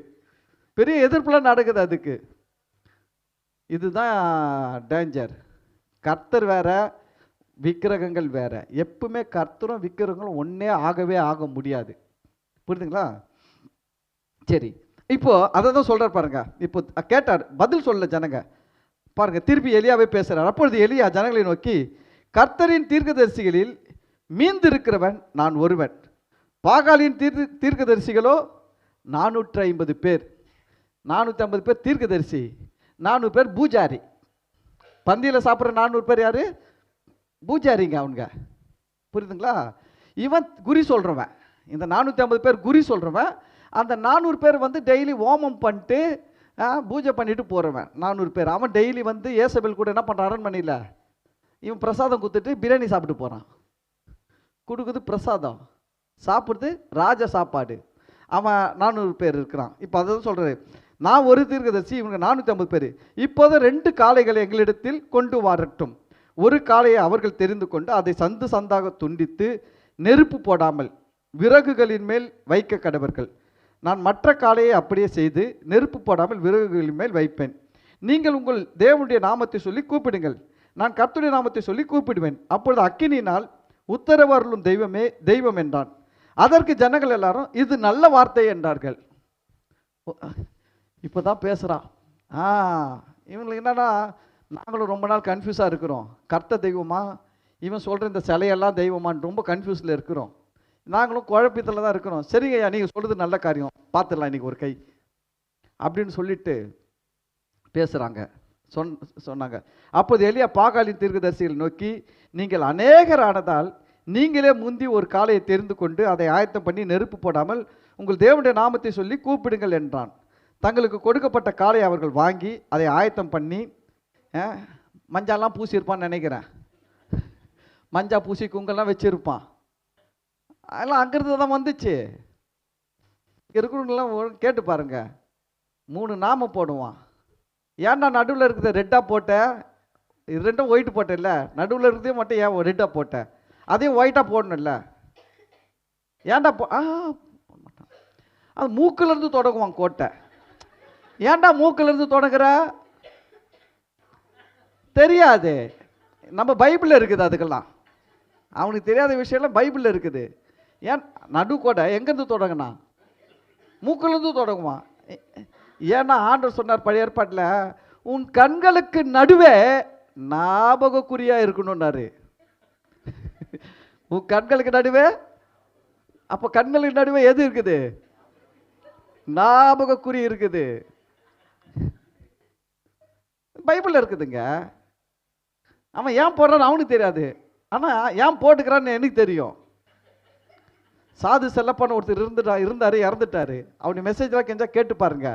பெரிய எதிர்ப்புலாம் நடக்குது அதுக்கு. இதுதான் டேஞ்சர். கர்த்தர் வேற, விக்கிரகங்கள் வேற. எப்பவுமே கர்த்தரும் விக்கிரகங்களும் ஒன்னே ஆக முடியாது. புரியுதுங்களா? சரி, இப்போ அதை தான் சொல்றார் பாருங்க. இப்போ கேட்டார், பதில் சொல்ல ஜனங்க பாருங்க. திருப்பி எலியாவே பேசுறார். அப்பொழுது எலியா ஜனங்களை நோக்கி, கர்த்தரின் தீர்க்கதரிசிகளில் மீந்திருக்கிறவன் நான் ஒருவன், பாகாலின் தீர்க்கதரிசிகளோ 450 பேர். 450 பேர் தீர்க்கதரிசி, 400 பேர் பூஜாரி. பந்தியில் சாப்பிட்ற 400 பேர் யாரு? பூஜாரிங்க அவனுங்க. புரியுதுங்களா? இவன் குறி சொல்கிறவன். இந்த 450 பேர் குறி சொல்கிறவன். அந்த 400 பேர் வந்து டெய்லி ஹோமம் பண்ணிட்டு பூஜை பண்ணிட்டு போகிறவன் 400 பேர். அவன் டெய்லி வந்து ஏசபெல் கூட என்ன பண்ணுறான், அரண்மனையில் இவன் பிரசாதம் கொடுத்துட்டு பிரியாணி சாப்பிட்டு போகிறான். கொடுக்குது பிரசாதம், சாப்பிடுறது ராஜ சாப்பாடு. அவன் 400 பேர் இருக்கிறான். இப்போ அதை சொல்கிறாரு, நான் ஒரு தீர்க்கதரிசி, இவங்க 450 பேர். இப்போது 2 காளைகளை எங்களிடத்தில் கொண்டு வரட்டும். ஒரு காளையை அவர்கள் தெரிந்து கொண்டு அதை சந்து சந்தாக துண்டித்து நெருப்பு போடாமல் விறகுகளின் மேல் வைக்க கடவர்கள். நான் மற்ற காளையை அப்படியே செய்து நெருப்பு போடாமல் விறகுகளின் மேல் வைப்பேன். நீங்கள் உங்கள் தேவனுடைய நாமத்தை சொல்லி கூப்பிடுங்கள், நான் கர்த்தருடைய நாமத்தை சொல்லி கூப்பிடுவேன். அப்பொழுது அக்கினியினால் உத்தரவு அருளும் தெய்வமே தெய்வம் என்றான். அதற்கு ஜனங்கள் எல்லாரும் இது நல்ல வார்த்தை என்றார்கள். இப்போ தான் பேசுகிறான். இவங்களுக்கு என்னன்னா, நாங்களும் ரொம்ப நாள் கன்ஃபியூஸாக இருக்கிறோம். கர்த்தர் தெய்வமா, இவன் சொல்கிற இந்த சிலையெல்லாம் தெய்வமான்னு ரொம்ப கன்ஃபியூஸில் இருக்கிறோம். நாங்களும் குழப்பத்தில் தான் இருக்கிறோம். சரிங்க ஐயா, நீங்கள் சொல்கிறது நல்ல காரியம், பார்த்துடலாம் இன்றைக்கி ஒரு கை அப்படின்னு சொல்லிட்டு பேசுகிறாங்க. சொன்னாங்க. அப்போது எலியா பாகாலின் தீர்க்கதரிசிகள் நோக்கி, நீங்கள் அநேகர் ஆனதால் நீங்களே முந்தி ஒரு காளையை தெரிந்து கொண்டு அதை ஆயத்தம் பண்ணி நெருப்பு போடாமல் உங்கள் தேவனுடைய நாமத்தை சொல்லி கூப்பிடுங்கள் என்றான். தங்களுக்கு கொடுக்கப்பட்ட காளையை அவர்கள் வாங்கி அதை ஆயத்தம் பண்ணி, மஞ்சாலாம் பூசியிருப்பான்னு நினைக்கிறேன், மஞ்சா பூசி குங்கெல்லாம் வச்சுருப்பான். அதெல்லாம் அங்கிருந்து தான் வந்துச்சு. இருக்கிறவங்களாம் கேட்டு பாருங்க. 3 நாமம் போடுவான். ஏன்டா நடுவில் இருக்கிறத ரெட்டாக போட்ட, இது ரெண்டும் ஒயிட்டு போட்டேன்ல, நடுவில் இருக்கிறதே மட்டும் ஏன் ரெட்டாக போட்டேன், அதையும் ஒயிட்டாக போடணும்ல, ஏன்டா அது மூக்கிலேருந்து தொடங்குவான் கோட்டை. ஏன்டா மூக்கிலேருந்து தொடங்குற தெரியாது. நம்ம பைபிளில் இருக்குது அதுக்கெல்லாம். அவனுக்கு தெரியாத விஷயம்லாம் பைபிளில் இருக்குது. ஏன் நடுக்கோடை எங்கேருந்து தொடங்கினா? மூக்கிலேருந்து தொடங்குமா? ஏன்னா ஆண்டவர் சொன்னார் பழைய ஏற்பாட்டில், உன் கண்களுக்கு நடுவே ஞாபகக்குறியாக இருக்கணும்னாரு. உன் கண்களுக்கு நடுவே, அப்போ கண்களுக்கு நடுவே எது இருக்குது? ஞாபகக்குறி இருக்குது. பைபிளில் இருக்குதுங்க. அவன் ஏன் போடுறான்னு அவனுக்கு தெரியாது, ஆனால் ஏன் போட்டுக்கிறான்னு எனக்கு தெரியும். சாது செல்லப்பான ஒருத்தர் இருந்தார், இறந்துட்டாரு. அவனுடைய மெசேஜ்லாம் கெஞ்சா கேட்டு பாருங்க.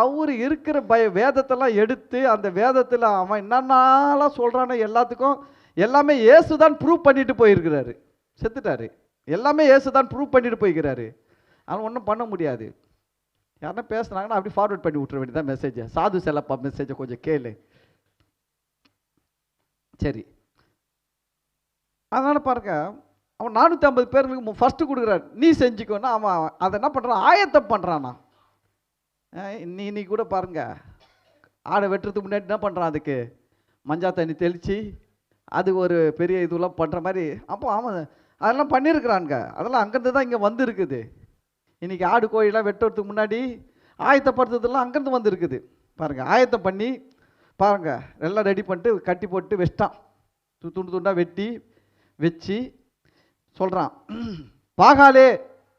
அவர் இருக்கிற வேதத்தெல்லாம் எடுத்து அந்த வேதத்தில் அவன் என்னென்னலாம் சொல்கிறானோ எல்லாத்துக்கும் எல்லாமே இயேசு தான் ப்ரூவ் பண்ணிட்டு போயிருக்கிறாரு. செத்துட்டாரு. எல்லாமே இயேசு தான் ப்ரூவ் பண்ணிட்டு போய்க்கிறாரு. அவன் ஒன்றும் பண்ண முடியாது. யாருன்னா பேசுனாங்கன்னா அப்படி ஃபார்வர்ட் பண்ணி விட்டுற வேண்டியதான் மெசேஜை. சாது செல்லப்பா மெசேஜை கொஞ்சம் கேளு. சரி, அதனால் பாருங்க, அவன் 450 பேர்களுக்கு ஃபஸ்ட்டு கொடுக்குறான், நீ செஞ்சுக்கோன்னா அவன் அதை என்ன பண்ணுறான்? ஆயத்தம் பண்ணுறான்னா. இன்னைக்கு கூட பாருங்க, ஆடை வெட்டுறதுக்கு முன்னாடி என்ன பண்ணுறான்? அதுக்கு மஞ்சா தண்ணி தெளித்து அது ஒரு பெரிய இதுலாம் பண்ணுற மாதிரி. அப்போ அவன் அதெல்லாம் பண்ணியிருக்கிறானுங்க. அதெல்லாம் அங்கேருந்து தான் இங்கே வந்துருக்குது. இன்றைக்கி ஆடு கோழிலாம் வெட்டுறதுக்கு முன்னாடி ஆயத்தப்படுத்துறதுலாம் அங்கேருந்து வந்துருக்குது. பாருங்கள், ஆயத்தம் பண்ணி பாருங்கள் எல்லாம் ரெடி பண்ணிட்டு கட்டி போட்டு வச்சிட்டான். துண்டு துண்டாக வெட்டி வச்சு சொல்கிறான், பாகாலே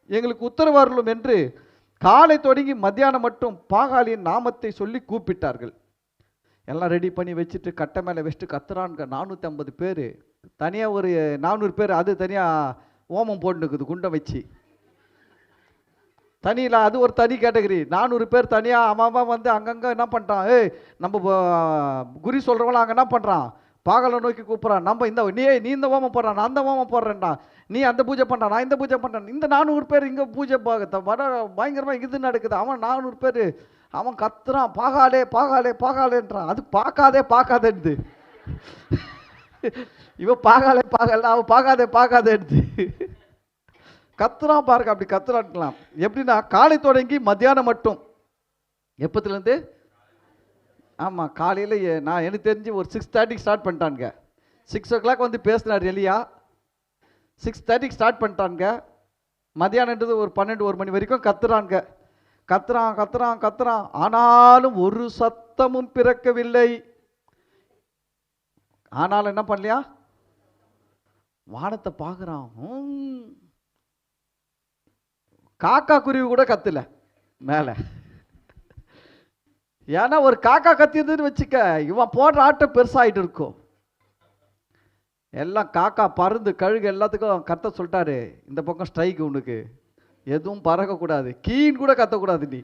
எங்களுக்கு உத்தரவு அருளும் என்று காலை தொடங்கி மத்தியானம் மட்டும் பாகாலியின் நாமத்தை சொல்லி கூப்பிட்டார்கள். எல்லாம் ரெடி பண்ணி வச்சுட்டு கட்டை மேலே வச்சுட்டு கத்துறான்ங்க. 450 பேர், தனியாக ஒரு 400 பேர் அது தனியாக ஓமம் போட்டுக்குது குண்டை வச்சு தனியில். அது ஒரு தனி கேட்டகரி. 400 பேர் தனியாக அவன் வந்து அங்கங்கே என்ன பண்ணுறான்? நம்ம குறி சொல்கிறவங்களாம் அங்கே என்ன பண்ணுறான்? பாகலை நோக்கி கூப்பிட்றான். நம்ம நீ இந்த ஓமம் போடுறான், நான் அந்த ஓமம் போடுறேன்டா, நீ அந்த பூஜை பண்ணுறான், நான் இந்த பூஜை பண்ணுறேன். இந்த 400 பேர் இங்கே பூஜை வர பயங்கரமாக இது நடக்குது. அவன் 400 பேர் அவன் கத்துறான், பாகாலே பாகாலே பாகாலேன்றான். அது பார்க்காதேன்து. இவன் பாகாலே பாகல, அவன் பார்க்காதேன்து கத்துறான் பாருங்க. அப்படி கத்துறான்லாம் எப்படின்னா, காலை தொடங்கி மத்தியானம் மட்டும். எப்பத்துலேருந்து? ஆமாம், காலையில் நான் எனக்கு தெரிஞ்சு ஒரு 6:30 ஸ்டார்ட் பண்ணிட்டானுங்க. 6 o'clock வந்து பேசினார் எலியா. 6:30 ஸ்டார்ட் பண்ணிட்டானுங்க. மத்தியானன்றது ஒரு 12-1 மணி வரைக்கும் கத்துறானுங்க. கத்துறான். ஆனாலும் ஒரு சத்தமும் பிறக்கவில்லை. ஆனாலும் என்ன பண்ணலையா? வானத்தை பார்க்குறான். காக்கா குருவி கூட கத்தல மேலே. ஏன்னா ஒரு காக்கா கத்திருந்துன்னு வச்சுக்க, இவன் போடுற ஆட்டம் பெருசாகிட்டு இருக்கும். எல்லாம் காக்கா பருந்து கழுகு எல்லாத்துக்கும் கத்த சொல்லிட்டாரு, இந்த பக்கம் ஸ்ட்ரைக், உனக்கு எதுவும் பறக்கக்கூடாது, கீன் கூட கத்தக்கூடாது.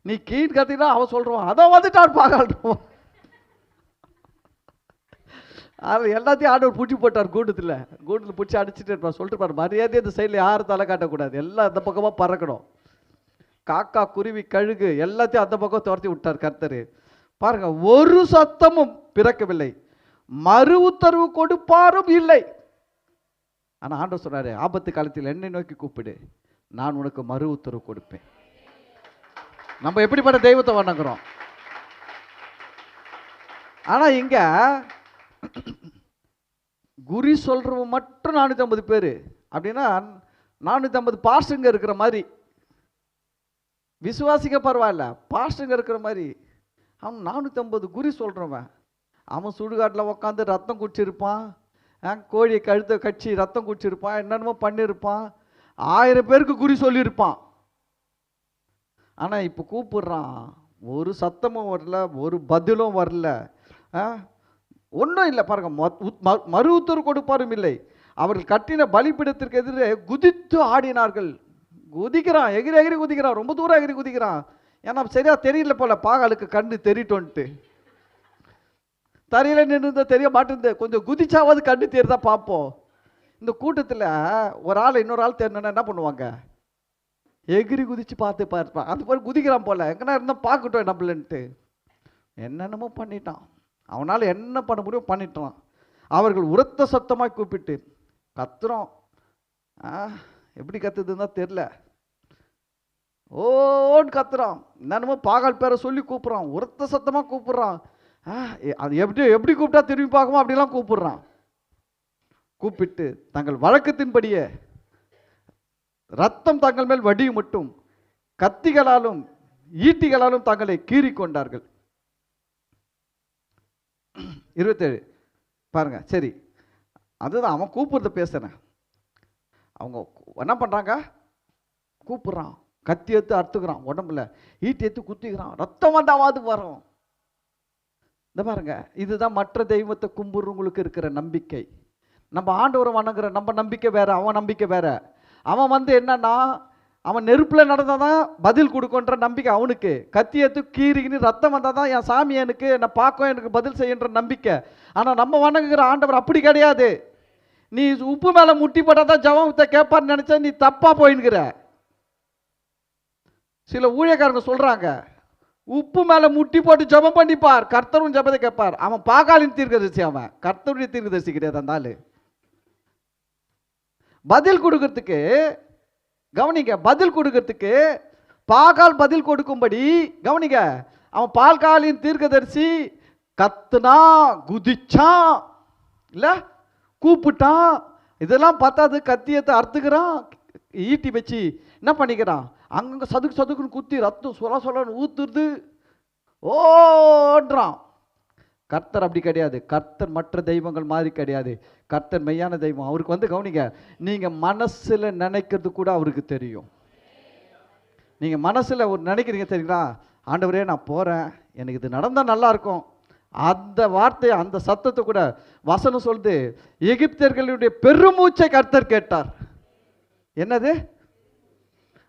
நீ கீன் கத்தினா அவன் சொல்றான், அதான் வந்துட்டான் பார்க்கலாம். அதில் எல்லாத்தையும் ஆண்டவர் பிடிச்சி போட்டார். கூட்டத்தில் பிடிச்சி அடிச்சுட்டு இருப்பார். சொல்லிட்டு பாரு, மரியாதையை இந்த சைடில் யாரும் தலை காட்டக்கூடாது, எல்லாம் அந்த பக்கமாக பறக்கணும். காக்கா குருவி கழுகு எல்லாத்தையும் அந்த பக்கம் துரத்தி விட்டார் கர்த்தர். பாருங்க, ஒரு சத்தமும் பிறக்கவில்லை, மறு உத்தரவு கொடுப்பாரும் இல்லை. ஆனால் ஆண்டவர் சொன்னாரு, ஆபத்து காலத்தில் என்னை நோக்கி கூப்பிடு, நான் உனக்கு மறு உத்தரவு கொடுப்பேன். நம்ம எப்படிப்பட்ட தெய்வத்தை வணங்குறோம். ஆனால் இங்க குறி சொல்றவன் மட்டும் 450 பேர். அப்படின்னா 450 பாஸ்டருங்க இருக்கிற மாதிரி. விசுவாசிக்க பரவாயில்ல, பாஸ்டருங்க இருக்கிற மாதிரி. அவன் 450 குறி சொல்றவன். அவன் சுடுகாட்டில் உட்காந்து ரத்தம் குடிச்சிருப்பான், கோழியை கழுத்தை கட்சி ரத்தம் குடிச்சிருப்பான், என்னென்னமோ பண்ணியிருப்பான், 1000 பேருக்கு குறி சொல்லியிருப்பான். ஆனால் இப்போ கூப்பிடுறான், ஒரு சத்தமும் வரல, ஒரு பதிலும் வரல, ஒன்றும் இல்லை. பாருங்க, மறு உத்தரவு கொடுப்பாரும் இல்லை. அவர்கள் கட்டின பலிபீடத்திற்கு எதிரே குதித்து ஆடினார்கள். குதிக்கிறான், எகிரி எகிரி குதிக்கிறான், ரொம்ப தூரம் எகிரி குதிக்கிறான். ஏன்னா சரியா தெரியல போல, பாகாலுக்கு கண்ணு தெரிட்டோன்ட்டு. தரையில நின்று தெரிய மாட்டேங்குது, கொஞ்சம் குதிச்சாவது கண்ணு தெரியுதா பார்ப்போம். இந்த கூட்டத்தில் ஒரு ஆள் இன்னொரு ஆள் தெரியணுன்னா என்ன பண்ணுவாங்க? எகிரி குதிச்சு பார்த்து பார்ப்பான். அது போய் குதிக்கிறான் போல, எங்கன்னா இருந்தால் பார்க்கட்டும் நம்மளன்ட்டு. என்னென்னமோ பண்ணிட்டான். அவனால் என்ன பண்ண முடியும் பண்ணிட்டான். அவர்கள் உரத்த சத்தமாக கூப்பிட்டு கத்துறோம். எப்படி கத்துதுன்னா தெரில, ஓன்னு கத்துறான். என்னென்னமோ பாகால் பேரை சொல்லி கூப்பிட்றான், உரத்த சத்தமாக கூப்பிட்றான். அது எப்படி எப்படி கூப்பிட்டா திரும்பி பார்க்குமோ அப்படிலாம் கூப்பிடுறான். கூப்பிட்டு தங்கள் வழக்கத்தின்படியே ரத்தம் தங்கள் மேல் வடியும் மட்டும் கத்திகளாலும் ஈட்டிகளாலும் தங்களை கீறி கொண்டார்கள். 27 பாருங்க. சரி, அதுதான் அவன் கூப்பிடுறத பேசுறேன். அவங்க என்ன பண்றாங்க? கூப்பிடுறான், கத்தி எடுத்து அறுத்துக்கிறான், உடம்புல ஈட்டி எடுத்து குத்திக்கிறான், ரத்தம் வந்தாவது வரும். இந்த பாருங்க, இதுதான் மற்ற தெய்வத்தை கும்பிடுறவங்களுக்கு இருக்கிற நம்பிக்கை. நம்ம ஆண்டவரை வணங்குற நம்ம நம்பிக்கை வேற, அவன் நம்பிக்கை வேற. அவன் என்னன்னா, அவன் நெருப்புல நடந்தாதான் பதில் கொடுக்குன்ற நம்பிக்கை அவனுக்கு. கத்தியத்து கீறின்னு ரத்தம் வந்தாதான் என் சாமி எனக்கு என்ன பார்க்கும், எனக்கு பதில் செய்யன்ற நம்பிக்கை. ஆனா நம்ம வணங்குகிற ஆண்டவர் அப்படி கிடையாது. நீ உப்பு மேல முட்டி போட்டாதான் ஜபத்தை கேட்பான்னு நினைச்சா நீ தப்பா போயின்னுக்கிற. சில ஊழியக்காரங்க சொல்றாங்க, உப்பு மேல முட்டி போட்டு ஜபம் பண்ணிப்பார், கர்த்தரும் ஜபத்தை கேட்பார். அவன் பாகாலின் தீர்க்கதரிசி, அவன் கர்த்தருடைய தீர்க்கதரிசி கிடையாது. அந்த ஆளு பதில் கொடுக்கறதுக்கு, கவனிங்க, பதில் கொடுக்கறதுக்கு பாகால் பதில் கொடுக்கும்படி கவனிங்க, அவன் பால்காலின் தீர்க்கதரிசி கத்துனா, குதிச்சான், இல்ல கூப்பிட்டான், இதெல்லாம் பார்த்தாது கத்தியத்தை அறுத்துக்கிறான், ஈட்டி வச்சு என்ன பண்ணிக்கிறான், அங்கங்க சதுக்கு சதுக்குன்னு குத்தி ரத்தம் சொலன்னு ஊத்துறது, ஓன்றான். கர்த்தர் அப்படி கிடையாது. கர்த்தர் மற்ற தெய்வங்கள் மாதிரி கிடையாது. கர்த்தர் மெய்யான தெய்வம். அவருக்கு கவனிங்க, நீங்க மனசுல நினைக்கிறது கூட அவருக்கு தெரியும். நீங்க மனசுல ஒரு நினைக்கிறீங்க தெரியுங்களா, ஆண்டவரே நான் போறேன், எனக்கு இது நடந்தா நல்லா இருக்கும், அந்த வார்த்தை அந்த சத்தத்தை கூட வசனம் சொல்லுது, எகிப்தியர்களுடைய பெருமூச்சை கர்த்தர் கேட்டார். என்னது?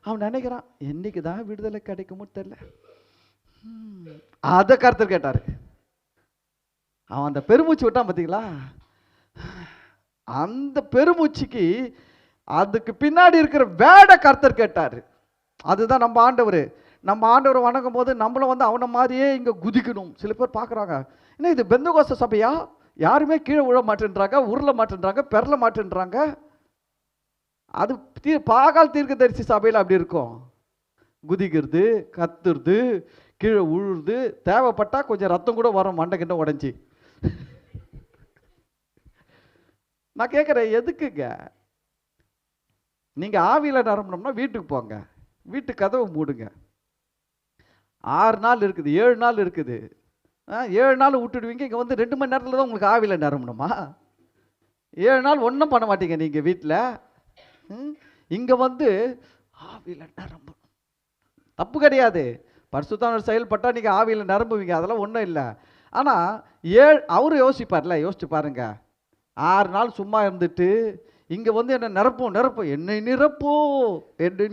அவன் நினைக்கிறான், என்னைக்கு தான் விடுதலை கிடைக்குமோ தெரியல, அதை கர்த்தர் கேட்டாரு. அவன் அந்த பெருமூச்சு விட்டான் பார்த்தீங்களா, அந்த பெருமூச்சுக்கு அதுக்கு பின்னாடி இருக்கிற வேட கர்த்தர் கேட்டாரு. அதுதான் நம்ம ஆண்டவர். நம்ம ஆண்டவரை வணங்கும் போது நம்மளும் அவனை மாதிரியே இங்கே குதிக்கணும். சில பேர் பார்க்குறாங்க, என்ன இது பெந்தகோஸ்த சபையா, யாருமே கீழே விழ மாட்டேன்றாங்க, உருள மாட்டேன்றாங்க, பெறல மாட்டேன்றாங்க. அது பாகால் தீர்க்கதரிசி சபையில் அப்படி இருக்கும். குதிக்கிறது, கத்துறது, கீழே உழுறது, தேவைப்பட்டா கொஞ்சம் ரத்தம் கூட வரும், மண்டை கிட்ட உடஞ்சி. நான் கேட்குறேன், எதுக்குங்க? நீங்க ஆவியில நிரம்பணும்னா வீட்டுக்கு போங்க, வீட்டு கதவை மூடுங்க. 6 நாள் இருக்குது, 7 நாள் இருக்குது, 7 நாள் விட்டுடுவீங்க. இங்க 2 மணி நேரத்தில் தான் உங்களுக்கு ஆவியில நிரம்பணுமா? 7 நாள் ஒன்றும் பண்ண மாட்டீங்க நீங்க வீட்டில். இங்க ஆவியில நிரம்பணும். தப்பு கிடையாது, பரிசுத்தவான்கள் செயல்பட்டா நீங்க ஆவியில நிரம்புவீங்க, அதெல்லாம் ஒன்றும் இல்லை. ஆனா அவரு யோசிப்பார்ல, யோசிச்சு பாருங்க. 6 நாள் சும்மா இருந்துட்டு இங்க என்ன நிரப்பும் என்னை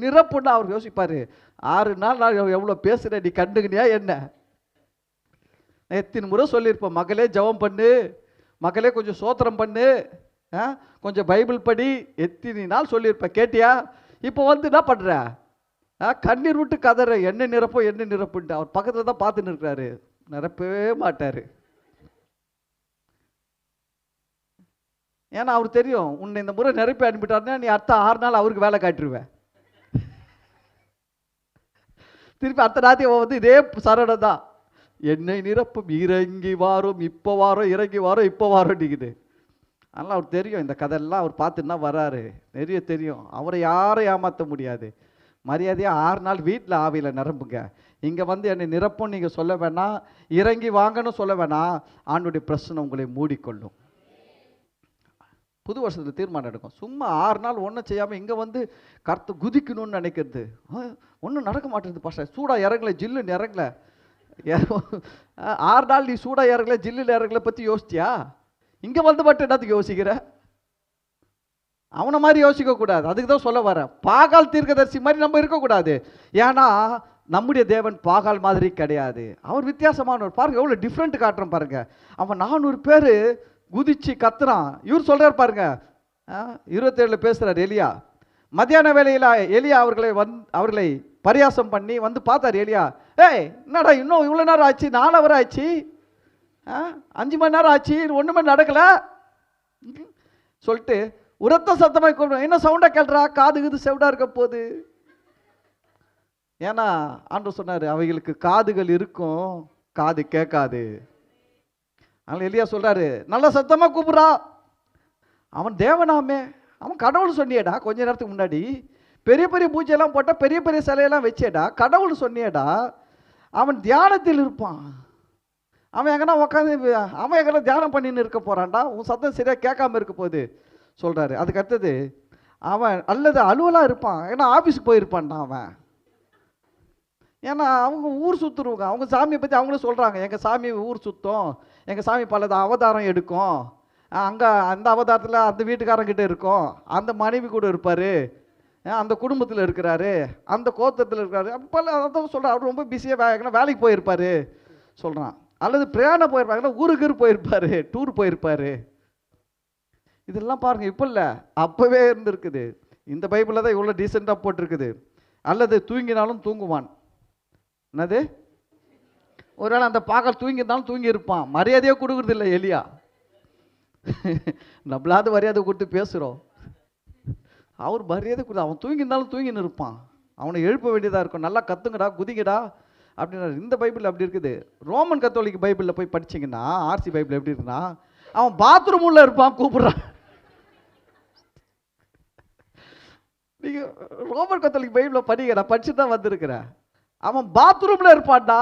நிரப்புன்னு அவர் யோசிப்பாரு. 6 நாள் நான் எவ்வளவு பேசுறேன், நீ கண்டுக்கினியா என்ன? எத்தனை முறை சொல்லியிருப்பேன், மகளே ஜெபம் பண்ணு, மகளே கொஞ்சம் சோத்திரம் பண்ணு, கொஞ்சம் பைபிள் படி, எத்தனை நாள் சொல்லியிருப்பேன், கேட்டியா? இப்போ என்ன பண்ற? கண்ணீர் விட்டு கதற, என்ன நிரப்புன்ட்டு. அவர் பக்கத்துல தான் பார்த்துன்னு இருக்கிறாரு, நிரப்பவே மாட்டாரு. ஏன்னா அவருக்கு தெரியும், உன்னை இந்த முறை நிரப்பி அனுப்பிட்டாருன்னா நீ அடுத்த 6 நாள் அவருக்கு வேலை காட்டிடுவேன். திருப்பி அடுத்த ராத்திரி இதே சரணம் தான், என்னை நிரப்பும், இறங்கி வாரும், இப்போ வாரம், இறங்கி வாரம், இப்போ வாரம் நிற்குது. அதனால் அவர் தெரியும், இந்த கதையெல்லாம் அவர் பார்த்துன்னா வராரு, நிறைய தெரியும். அவரை யாரும் ஏமாற்ற முடியாது. மரியாதையாக 6 நாள் வீட்டில் ஆவியில் நிரம்புங்க. இங்கே என்னை நிரப்பும் நீங்கள் சொல்ல வேணாம், இறங்கி வாங்கன்னு சொல்ல வேணாம். ஆண்டுடைய பிரச்சனை உங்களை மூடிக்கொள்ளும். புது வருஷத்தில் தீர்மானம் எடுக்கும். சும்மா 6 நாள் ஒன்றும் செய்யாமல் இங்கே கருத்து குதிக்கணும்னு நினைக்கிறது ஒன்றும் நடக்க மாட்டேங்குது. பாஸ்டர் சூடாக இறங்கல, ஜில்லுன்னு இறங்கல. 6 நாள் நீ சூடாக இறங்கல, ஜில்லுன்னு இறங்கல பற்றி யோசிச்சியா? இங்கே மட்டும் என்னத்துக்கு யோசிக்கிற? அவனை மாதிரி யோசிக்க கூடாது. அதுக்கு தான் சொல்ல வரேன், பாகால் தீர்க்கதரிசி மாதிரி நம்ம இருக்கக்கூடாது. ஏன்னா நம்முடைய தேவன் பாகால் மாதிரி கிடையாது, அவர் வித்தியாசமானவர். பாருங்க எவ்வளோ டிஃப்ரெண்ட் காட்டுறோம் பாருங்க. அவன் 400 பேர் குதிச்சு கத்துறான். இவர் சொல்றாரு பாருங்க, 27 பேசுறாரு. எலியா மத்தியான வேலையில் எலியா அவர்களை பரியாசம் பண்ணி பார்த்தார். எலியா, ஏய் என்னடா இன்னும் இவ்வளோ நேரம் ஆச்சு, 4 hour ஆச்சு, 5 மணி நேரம் ஆச்சு, ஒன்றுமே நடக்கல சொல்லிட்டு உரத்த சத்தமாக கூப்பிடுவோம். என்ன சவுண்டா கேள்றா, காது செவிடா இருக்க போகுது. ஏன்னா ஆண்டவர் சொன்னார், அவைகளுக்கு காதுகள் இருக்கும், காது கேட்காது. அதனால் எலியா சொல்கிறாரு, நல்ல சத்தமாக கூப்பிட்றா, அவன் தேவனாமே, அவன் கடவுள் சொன்னியேடா. கொஞ்ச நேரத்துக்கு முன்னாடி பெரிய பெரிய பூஜையெல்லாம் போட்டால், பெரிய பெரிய சிலையெல்லாம் வச்சேடா, கடவுள் சொன்னியேடா. அவன் தியானத்தில் இருப்பான். அவன் எங்கன்னா உட்காந்து அவன் எங்கன்னா தியானம் பண்ணின்னு இருக்க போகிறான்டா. உன் சத்தம் சரியாக கேட்காம இருக்க போகுது சொல்கிறாரு. அதுக்கு அடுத்தது, அவன் அல்லது அலுவலாக இருப்பான், ஏன்னா ஆஃபீஸுக்கு போயிருப்பான்டா அவன். ஏன்னா அவங்க ஊர் சுற்றுருவாங்க, அவங்க சாமியை பற்றி அவங்களும் சொல்கிறாங்க, எங்கள் சாமி ஊர் சுத்தம், எங்கள் சாமி பல அவதாரம் எடுக்கும், அங்கே அந்த அவதாரத்தில் அந்த வீட்டுக்காரங்கிட்ட இருக்கும், அந்த மனைவி கூட இருப்பார், அந்த குடும்பத்தில் இருக்கிறாரு, அந்த கோத்திரத்தில் இருக்கிறாரு, அப்படி பல அதான் சொல்கிறார். அவர் ரொம்ப பிஸியாக வேலைக்கு போயிருப்பார் சொல்கிறான். அல்லது பிரயாணம் போயிருப்பாங்கன்னா ஊருக்கு போயிருப்பார், டூர் போயிருப்பார். இதெல்லாம் பாருங்கள், இப்போ இல்லை அப்போவே இருந்துருக்குது. இந்த பைபிளில் தான் இவ்வளோ டீசெண்டாக போட்டிருக்குது. அல்லது தூங்கினாலும் தூங்குவான். என்னது, ஒருவேளை அந்த பாகல் தூங்கியிருந்தாலும் தூங்கி இருப்பான். மரியாதையே கொடுக்குறது இல்லை எலியா. நம்மளாவது மரியாதை கொடுத்து பேசுகிறோம், அவர் மரியாதை கொடுத்து அவன் தூங்கியிருந்தாலும் தூங்கின்னு இருப்பான். அவனை எழுப்ப வேண்டியதாக இருக்கும், நல்லா கத்துங்கடா குதிங்கடா அப்படின்னா. இந்த பைபிள் அப்படி இருக்குது. ரோமன் கத்தோலிக் பைபிளில் போய் படிச்சிங்கன்னா, ஆர்சி பைபிள் எப்படி இருக்குன்னா, அவன் பாத்ரூம் உள்ள இருப்பான், கூப்பிட்றான். நீங்கள் ரோமன் கத்தோலிக் பைபிளில் படிக்கிற படிச்சுட்டு தான் வந்திருக்கிறேன். அவன் பாத்ரூமில் இருப்பான்டா,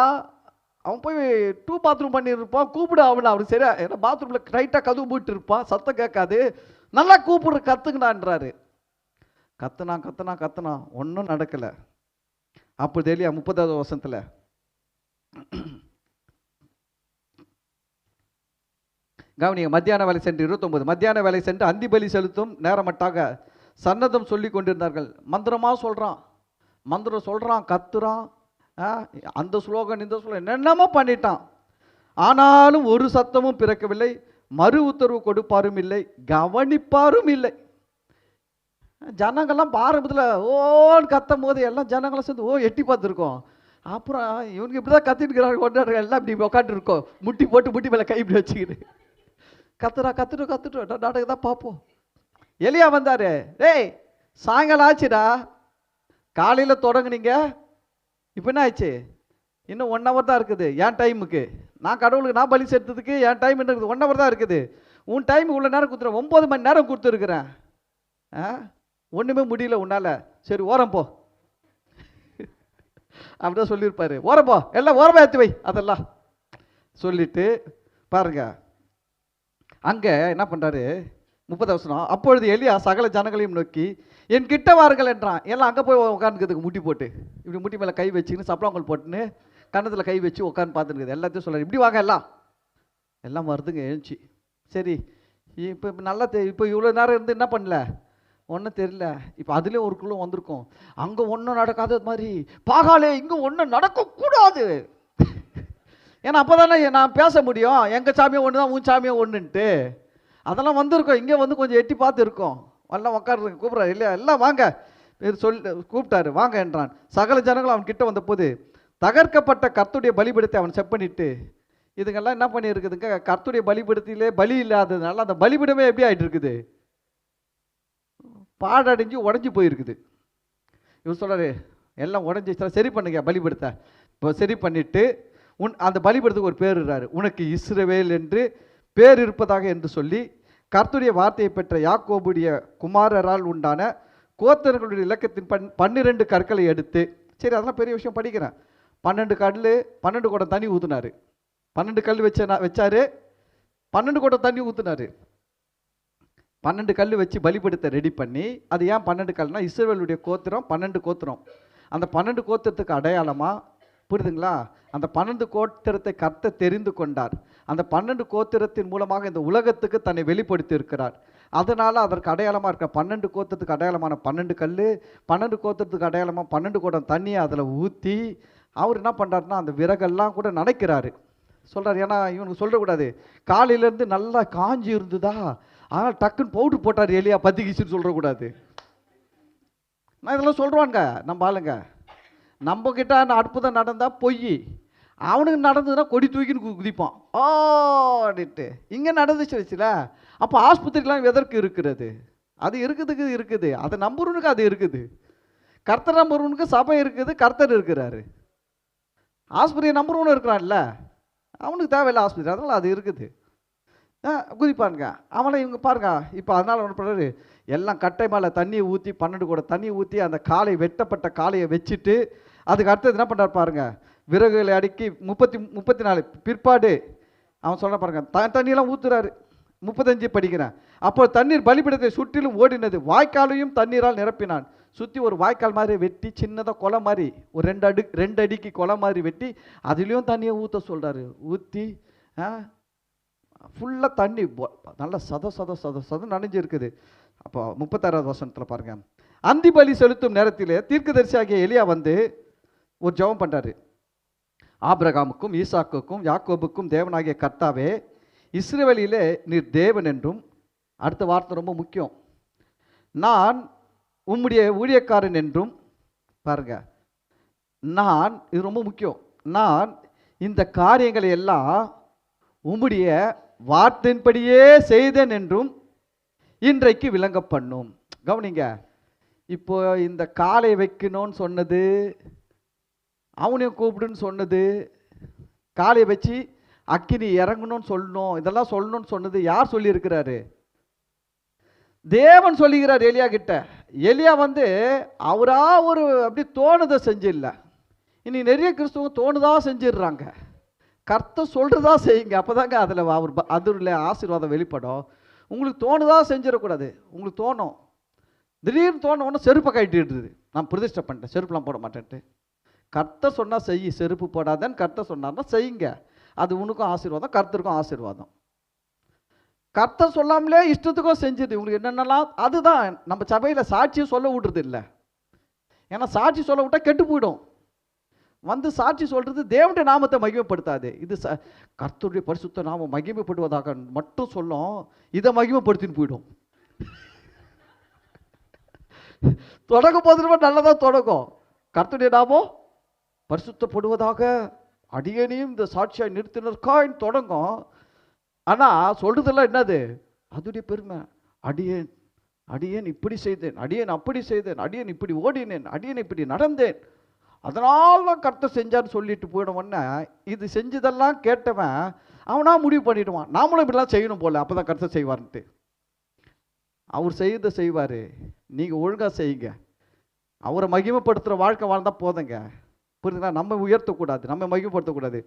அவன் போய் பாத்ரூம் பண்ணியிருப்பான், கூப்பிடு அவனை. அவனுக்கு சரியா, ஏன்னா பாத்ரூமில் ரைட்டாக கதவு போட்டு இருப்பான், சத்தம் கேட்காது, நல்லா கூப்பிடுற கத்துங்கடான்றாரு. கத்துனா கத்துனா கத்துனா ஒன்றும் நடக்கலை. அப்போ எலியா 30வது வசனத்தில், கவனிங்க, மத்தியான வேலை சென்று 29, மத்தியான வேலை சென்று அந்தி பலி செலுத்தும் நேரமட்டாக சன்னதம் சொல்லி கொண்டிருந்தார்கள். மந்திரமாக சொல்கிறான், மந்திரம் சொல்கிறான், கத்துறான், அந்த ஸ்லோகன் இந்த ஸ்லோகன் என்னென்னமோ பண்ணிட்டான். ஆனாலும் ஒரு சத்தமும் பிறக்கவில்லை, மறு உத்தரவு கொடுப்பாரும் இல்லை, கவனிப்பாரும் இல்லை. ஜனங்கள்லாம் ஆரம்பத்தில் ஓன்னு கத்தும் போது எல்லாம் ஜனங்களாம் சேர்ந்து எட்டி பார்த்துருக்கோம். அப்புறம் இவனுக்கு இப்படி தான் கத்திட்டு கொண்டாடுற, எல்லாம் இப்படி உட்காந்துருக்கோம், முட்டி போட்டு முட்டி மேலே கை இப்படி வச்சுக்கிட்டு கத்துட்டு நாடகம் தான் பார்ப்போம். எலியா வந்தார், டேய் சாயங்காலம் ஆச்சுடா, காலையில் தொடங்குனீங்க, இப்போ என்ன ஆச்சு, இன்னும் 1 hour தான் இருக்குது என் டைமுக்கு, நான் கடவுளுக்கு நான் பலி செலுத்துறதுக்கு என் டைம் என்ன இருக்குது, 1 hour தான் இருக்குது. உன் டைம் இவ்வளோ நேரம் கொடுத்துறேன், 9 மணி நேரம் கொடுத்துருக்குறேன், ஒன்றுமே முடியல உன்னால், சரி ஓரம் போ அப்படிதான் சொல்லியிருப்பாரு. ஓரம் போ, எல்லாம் ஓரமாக ஏற்றி வை அதெல்லாம் சொல்லிட்டு பாருங்க. அங்கே என்ன பண்ணுறாரு, 30 வசனம், அப்பொழுது எலியா சகல ஜனங்களையும் நோக்கி என் கிட்ட வாருங்கள் என்றான். எல்லாம் அங்கே போய் உட்காந்துக்கிறதுக்கு முட்டி போட்டு இப்படி முட்டி மேலே கை வச்சுக்கின்னு சப்பளாங்கல் போட்டுன்னு கன்னத்தில் கை வச்சு உட்காந்து பார்த்துருக்குது. எல்லாத்தையும் சொல்கிறார், இப்படி வாங்க எல்லாம் வருதுங்க எழுந்துச்சு. சரி இப்போ நல்லா இப்போ இவ்வளோ நேரம் இருந்து என்ன பண்ணல, ஒன்றும் தெரியல. இப்போ அதுலேயும் ஒரு குழு வந்திருக்கும், அங்கே ஒன்றும் நடக்காத மாதிரி, பாகாலே இங்கே ஒன்றும் நடக்கக்கூடாது, ஏன்னா அப்போ தானே நான் பேச முடியும், எங்கள் சாமியை ஒன்று தான் உன் சாமியை ஒன்றுன்ட்டு. அதெல்லாம் வந்திருக்கோம், இங்கே வந்து கொஞ்சம் எட்டி பார்த்து இருக்கோம், எல்லாம் உட்காருங்க கூப்பிட்றாரு இல்லையா, எல்லாம் வாங்க கூப்பிட்டாரு, வாங்க என்றான். சகல ஜனங்களும் அவன் கிட்ட வந்த போது தகர்க்கப்பட்ட கர்த்தருடைய பலிபீடத்தை அவன் செக் பண்ணிட்டு, இதுங்கெல்லாம் என்ன பண்ணி இருக்குதுங்க, கர்த்தருடைய பலிபீடத்திலே பலி இல்லாததுனால அந்த பலிபீடமே எப்படி ஆகிட்டு இருக்குது, பாடடைஞ்சு உடஞ்சி போயிருக்குது. இவர் சொல்கிறாரு, எல்லாம் உடஞ்சி சரி பண்ணுங்க பலிபீடத்தை. இப்போ சரி பண்ணிட்டு அந்த பலிபீடத்துக்கு ஒரு பேர் இருறாரு, உனக்கு இஸ்ரவேல் என்று பேர் இருப்பதாக என்று சொல்லி கர்த்தருடைய வார்த்தையை பெற்ற யாக்கோபுடைய குமாரரால் உண்டான கோத்திரங்களுடைய இலக்கத்தின் 12 கற்களை எடுத்து, சரி அதெல்லாம் பெரிய விஷயம் படிக்கிறேன், 12 கல் 12 குடம் தண்ணி ஊற்றுனாரு, 12 கல் வச்சாரு, 12 குடம் தண்ணி ஊற்றுனாரு, 12 கல் வச்சு பலிபீடத்தை ரெடி பண்ணி. அது ஏன் 12 கல்னா, இஸ்ரவேலுடைய கோத்திரம் 12 கோத்திரம், அந்த 12 கோத்திரத்துக்கு அடையாளமாக, புரியுதுங்களா, அந்த 12 கோத்திரத்தை கர்த்தர் தெரிந்து கொண்டார், அந்த 12 கோத்திரத்தின் மூலமாக இந்த உலகத்துக்கு தன்னை வெளிப்படுத்தி இருக்கிறார். அதனால் அதற்கு அடையாளமாக இருக்க 12 கோத்திரத்துக்கு அடையாளமான 12 கல், 12 கோத்திரத்துக்கு அடையாளமாக 12 குடம் தண்ணியை அதில் ஊற்றி அவர் என்ன பண்ணுறாருன்னா அந்த விறகெல்லாம் கூட நனைக்கிறாரு சொல்கிறார். ஏன்னா இவனுக்கு சொல்லக்கூடாது, காலையிலேருந்து நல்லா காஞ்சி இருந்துதா, ஆனால் டக்குன்னு பவுட்ரு போட்டார் எலியா பத்திக்கிச்சுன்னு சொல்லக்கூடாது. நான் இதெல்லாம் சொல்கிறாங்க நம்ம ஆளுங்க, நம்ம கிட்ட அற்புதம் நடந்தால் பொய், அவனுக்கு நடந்ததுன்னா கொடி தூக்கின்னு குதிப்பான் அப்படின்ட்டு. இங்கே நடந்துச்சு வச்சுல, அப்போ ஆஸ்பத்திரிலாம் எதற்கு இருக்கிறது, அது இருக்குது, அதை நம்புறவனுக்கு அது இருக்குது, கர்த்தர் நம்புறவனுக்கு சபை இருக்குது, கர்த்தர் இருக்கிறாரு. ஆஸ்பத்திரியை நம்புறவனு இருக்கிறான்ல, அவனுக்கு தேவையில்லை ஆஸ்பத்திரி, அதனால் அது இருக்குது. குதிப்பானுங்க. அவனை இவங்க பாருங்க. இப்போ அதனால் ஒன்று பண்ணுறாரு, எல்லாம் கட்டை மேலே தண்ணியை ஊற்றி 12 கூட தண்ணியை ஊற்றி அந்த காலை வெட்டப்பட்ட காளையை வச்சுட்டு அதுக்கு அடுத்தது என்ன பண்ணுறாரு பாருங்க, விறகுகளை அடுக்கி 34 பிற்பாடு அவன் சொல்ல பாருங்க, தண்ணியெல்லாம் ஊற்றுறாரு. 35 படிக்கிறேன். அப்போ தண்ணீர் பலிபீடத்தை சுற்றிலும் ஓடினது, வாய்க்காலையும் தண்ணீரால் நிரப்பினான். சுற்றி ஒரு வாய்க்கால் மாதிரி வெட்டி சின்னதாக கொலை மாதிரி ஒரு 2 அடிக்கு கொலை மாதிரி வெட்டி அதுலேயும் தண்ணியை ஊற்ற சொல்கிறாரு. ஊற்றி ஃபுல்லாக தண்ணி நல்லா சத நனைஞ்சு இருக்குது. அப்போ 36வது வசனத்தில் பாருங்க, அந்தி பலி செலுத்தும் நேரத்திலே தீர்க்கதரிசியாகிய எலியா வந்து ஒரு ஜெபம் பண்ணுறாரு. ஆபிரகாமுக்கும் ஈசாக்குக்கும் யாக்கோபுக்கும் தேவனாகிய கர்த்தாவே, இஸ்ரவேலிலே நீர் தேவன் என்றும், அடுத்த வார்த்தை ரொம்ப முக்கியம், நான் உம்முடைய ஊழியக்காரன் என்றும், பாருங்க நான், இது ரொம்ப முக்கியம், நான் இந்த காரியங்களை எல்லாம் உம்முடைய வார்த்தையின்படியே செய்தேன் என்றும் இன்றைக்கு விளங்க பண்ணும். கவனிங்க, இப்போ இந்த காலை வைக்கணும்னு சொன்னது, அவனையும் கூப்பிடுன்னு சொன்னது, காலையை வச்சு அக்கினி இறங்கணும்னு சொல்லணும், இதெல்லாம் சொல்லணும்னு சொன்னது யார் சொல்லியிருக்கிறாரு? தேவன் சொல்லுகிறார் எலியா கிட்ட. எலியா வந்து அவரா ஒரு அப்படி தோணுதை செஞ்சிடல. இன்னைக்கு நிறைய கிறிஸ்துவங்க தோணுதா செஞ்சிடுறாங்க. கர்த்தர் சொல்றதா செய்யுங்க, அப்பதாங்க அதில் அவர் அதில் ஆசீர்வாதம் வெளிப்படும். உங்களுக்கு தோணுதா செஞ்சிடக்கூடாது. உங்களுக்கு தோணும், திடீர்னு தோணும், ஒன்று செருப்பை கட்டிடுது, நான் பிரதிஷ்டை பண்ணிட்டேன், செருப்புலாம் போட மாட்டேன்ட்டு. கர்த்தர் சொன்னால் செய், செருப்பு போடாதேன்னு கர்த்தர் சொன்னார்னா செய்யுங்க, அது உனக்கும் ஆசீர்வாதம், கர்த்தருக்கும் ஆசீர்வாதம். கர்த்தர் சொல்லாமலே இஷ்டத்துக்கும் செஞ்சுது உங்களுக்கு என்னென்னலாம். அதுதான் நம்ம சபையில் சாட்சியை சொல்ல விடுறது இல்லை. ஏன்னா சாட்சி சொல்ல விட்டா கெட்டு போயிடும். வந்து சாட்சி சொல்றது தேவனுடைய நாமத்தை மகிமைப்படுத்தாது. இது கர்த்தருடைய பரிசுத்த நாமம் மகிமைப்படுவதாக மட்டும் சொல்லும், இதை மகிமைப்படுத்தின்னு போயிடும். தொடங்கும் போது நல்லதா தொடங்கும், கர்த்தருடைய நாமம் பரிசுத்தப்படுவதாக அடியேனையும் இந்த சாட்சியாய் நிறுத்தினருக்கான்னு தொடங்கும். ஆனால் சொல்றதெல்லாம் என்னது? அதுடைய பெருமை. அடியேன் அடியேன் இப்படி செய்தேன், அடியேன் அப்படி செய்தேன், அடியேன் இப்படி ஓடினேன், அடியேன் இப்படி நடந்தேன், அதனால்தான் கர்த்தர் செஞ்சான்னு சொல்லிட்டு போயிடுவோன்னா, இது செஞ்சதெல்லாம் கேட்டவன் அவனா முடிவு பண்ணிடுவான், நாமளும் இப்படிலாம் செய்யணும் போல, அப்போ தான் கர்த்தர் செய்வார்ன்ட்டு. அவர் செய்த செய்வார், நீங்கள் ஒழுங்காக செய்யுங்க, அவரை மகிமைப்படுத்துகிற வாழ்க்கை வாழ்ந்தால் போதுங்க. புரியுதுங்களா? நம்ம உயர்த்தக்கூடாது, நம்ம மகிமைப்படுத்தக்கூடாது.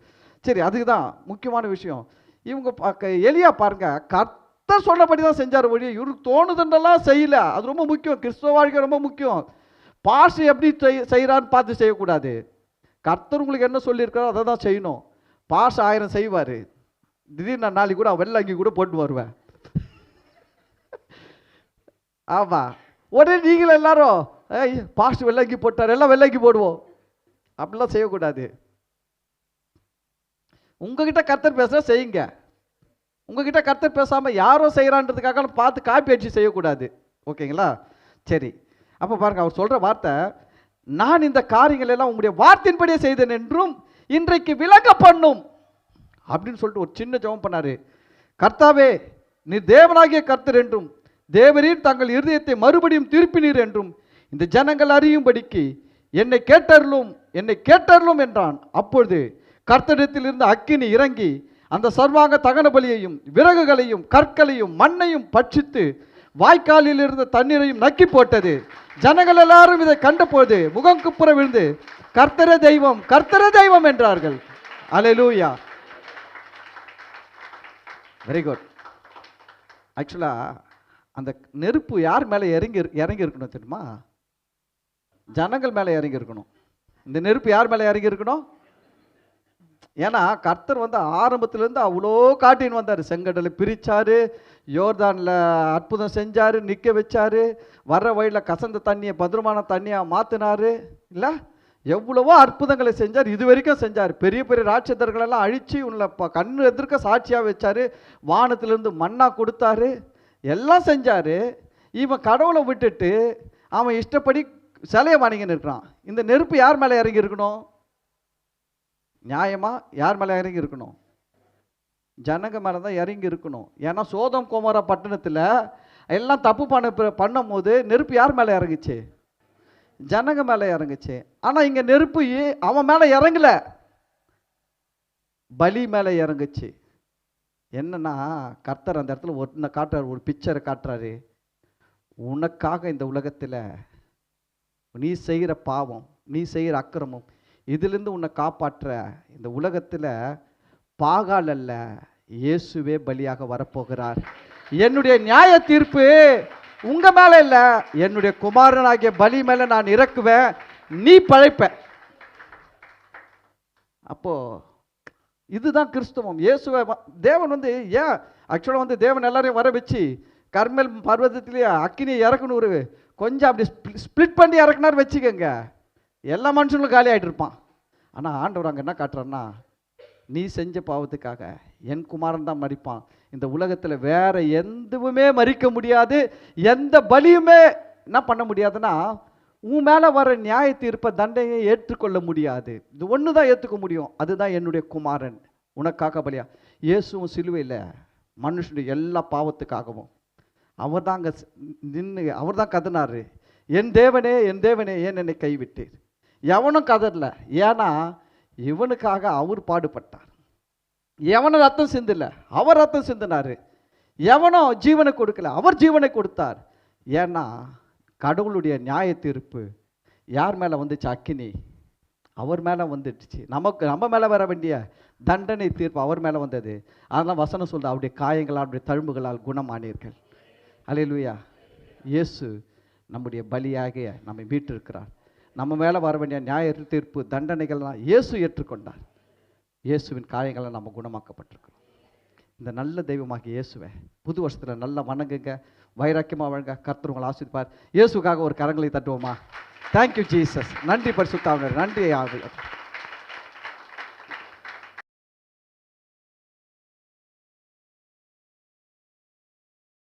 சரி, அதுக்கு தான் முக்கியமான விஷயம். இவங்க எலியா பாருங்க, கர்த்தர் சொன்னபடி தான் செஞ்சார் ஒழிய இவருக்கு தோணுதுன்றெல்லாம் செய்யல. அது ரொம்ப முக்கியம், கிறிஸ்துவ வாழ்க்கை ரொம்ப முக்கியம். பாஸ்ட் எப்படி செய்கிறான்னு பார்த்து செய்யக்கூடாது. கர்த்தர் உங்களுக்கு என்ன சொல்லியிருக்காரோ அதை தான் செய்யணும். பாஸ்ட் 1000 செய்வார், திடீர்னு நான் நாளைக்கு கூட வெள்ளை அங்கி கூட போட்டு வருவேன். ஆமாம், உடனே நீங்கள் எல்லாரும் பாஸ்ட் வெள்ளங்கி போட்டார், எல்லாம் வெள்ளங்கி போடுவோம், அப்படிலாம் செய்யக்கூடாது. உங்ககிட்ட கர்த்தர் பேசுகிற செய்யுங்க. உங்ககிட்ட கர்த்தர் பேசாமல் யாரோ செய்கிறான்றதுக்காக பார்த்து காப்பி அடிச்சு செய்யக்கூடாது. ஓகேங்களா? சரி, அப்போ பாருங்க, அவர் சொல்கிற வார்த்தை, நான் இந்த காரியங்கள் எல்லாம் உங்களுடைய வார்த்தையின்படியே செய்தேன் என்றும் இன்றைக்கு விளங்க பண்ணும் அப்படின்னு சொல்லிட்டு ஒரு சின்ன ஜெபம் பண்ணாரு. கர்த்தாவே, நீர் தேவனாகிய கர்த்தர் என்றும் தேவரீர் தங்கள் இருதயத்தை மறுபடியும் திருப்பினீர் என்றும் இந்த ஜனங்கள் அறியும்படிக்கு என்னை கேட்டருளும் என்றான். அப்பொழுது கர்த்தரிடத்தில் இருந்த அக்கினி இறங்கி அந்த சர்வாங்க தகன பலியையும் விறகுகளையும் கற்களையும் மண்ணையும் பட்சித்து வாய்க்காலில் இருந்த தண்ணீரையும் நக்கி போட்டது. ஜனங்கள் எல்லாரும் இதை கண்டபோது முகம் குப்புற விழுந்து கர்த்தரே தெய்வம், கர்த்தரே தெய்வம் என்றார்கள். அல்லேலூயா. Very good. ஆக்சுவலா அந்த நெருப்பு யார் மேலே இறங்கி இருக்கணும் தெரியுமா? ஜனங்கள் மேலே இறங்கி இருக்கணும். இந்த நெருப்பு யார் மேலே இறங்கி இருக்கணும்? ஏன்னா கர்த்தர் வந்து ஆரம்பத்திலேருந்து அவ்வளோ காட்டின்னு வந்தார். செங்கடலை பிரித்தார், யோர்தானில் அற்புதம் செஞ்சார், நிற்க வச்சார், வர்ற வழியில் கசந்த தண்ணியை பத்திரமான தண்ணியாக மாற்றினார். இல்லை, எவ்வளவோ அற்புதங்களை செஞ்சார், இது வரைக்கும் செஞ்சார். பெரிய பெரிய ராட்சதர்களெல்லாம் அழித்து உள்ள கண்ணு எதிர்க்க சாட்சியாக வச்சார், வானத்திலேருந்து மண்ணா கொடுத்தாரு, எல்லாம் செஞ்சார். இவன் கடவுளை விட்டுட்டு அவன் இஷ்டப்படி சிலையை வாங்கின்னு இருக்கிறான். இந்த நெருப்பு யார் மேலே இறங்கி இருக்கணும்? நியாயமா யார் மேலே இறங்கி இருக்கணும்? ஜனங்க மேலே தான் இறங்கி இருக்கணும். ஏன்னா சோதம் கோமோரா பட்டணத்தில் எல்லாம் தப்பு பண்ணும் போது நெருப்பு யார் மேலே இறங்குச்சு? ஜனங்க மேலே இறங்குச்சு. ஆனால் இங்கே நெருப்பு அவன் மேலே இறங்கல, பலி மேலே இறங்குச்சு. என்னன்னா கர்த்தர் அந்த இடத்துல ஒன்றை காட்டுறாரு, ஒரு பிக்சரை காட்டுறாரு. உனக்காக இந்த உலகத்தில் நீ செய்கிற பாவம், நீ செய்கிற அக்கிரமம், இதிலிருந்து உன்னை காப்பாற்ற இந்த உலகத்தில் பாகால் அல்ல, இயேசுவே பலியாக வரப்போகிறார். என்னுடைய நியாய தீர்ப்பு உங்க மேல இல்ல, என்னுடைய குமாரனாகிய பலி மேல நான் இறக்குவேன், நீ பழைப்ப. அப்போ இதுதான் கிறிஸ்தவம். இயேசுவை தேவன் வந்து ஏன் ஆக்சுவலாக வந்து தேவன் எல்லாரையும் வர வச்சு கர்மெல் பர்வதத்திலேயே அக்கினி இறக்கணும், ஒரு கொஞ்சம் அப்படி ஸ்பிளிட் பண்ணி இறக்குனார் வச்சுக்கோங்க, எல்லா மனுஷங்களும் காலி ஆகிட்டு இருப்பான். ஆனால் ஆண்டவர் அங்கே என்ன காட்டுறாருன்னா, நீ செஞ்ச பாவத்துக்காக என் குமாரன் தான் மரிப்பான். இந்த உலகத்தில் வேற எதுவுமே மறிக்க முடியாது, எந்த பலியுமே என்ன பண்ண முடியாதுன்னா உன் மேலே வர நியாய தீர்ப்பை தண்டையை ஏற்றுக்கொள்ள முடியாது. இது ஒன்று தான் ஏற்றுக்க முடியும், அதுதான் என்னுடைய குமாரன் உனக்காக பலியா. இயேசுவும் சிலுவையில் மனுஷனுடைய எல்லா பாவத்துக்காகவும் அவர் தான் அங்கே நின்று அவர் தான் கதனாரு, என் தேவனே என் தேவனே ஏன் என்னை கைவிட்டீர். எவனும் கதறல, ஏன்னா இவனுக்காக அவர் பாடுபட்டார். எவனும் ரத்தம் சிந்தல, அவர் ரத்தம் சிந்தினார். எவனும் ஜீவனை கொடுக்கல, அவர் ஜீவனை கொடுத்தார். ஏன்னா கடவுளுடைய நியாய தீர்ப்பு யார் மேலே வந்துச்சு? அக்கினி அவர் மேலே வந்துடுச்சு. நம்ம மேலே வர வேண்டிய தண்டனை தீர்ப்பு அவர் மேலே வந்தது. அதெல்லாம் வசனம் சொல்ற, அவருடைய காயங்களால் அவருடைய தழும்புகளால் குணமானீர்கள். அல்லேலூயா. இயேசு நம்முடைய பலியாக நம்மை மீட்டிருக்கிறார். நம்ம மேலே வர வேண்டிய நியாய தீர்ப்பு தண்டனைகள்லாம் இயேசு ஏற்றுக்கொண்டார். இயேசுவின் காயங்களை நம்ம குணமாக்கப்பட்டிருக்கிறோம். இந்த நல்ல தெய்வமாகிய இயேசுவை புது வருஷத்தில் நல்லா வணங்குங்க, வைராக்கியமாக வழங்க. கர்த்தர் உங்களை ஆசீர்வதிப்பார். இயேசுக்காக ஒரு கரங்களை தட்டுவோமா? Thank you Jesus. நன்றி பரிசுத்த ஆவியானவரே, நன்றி.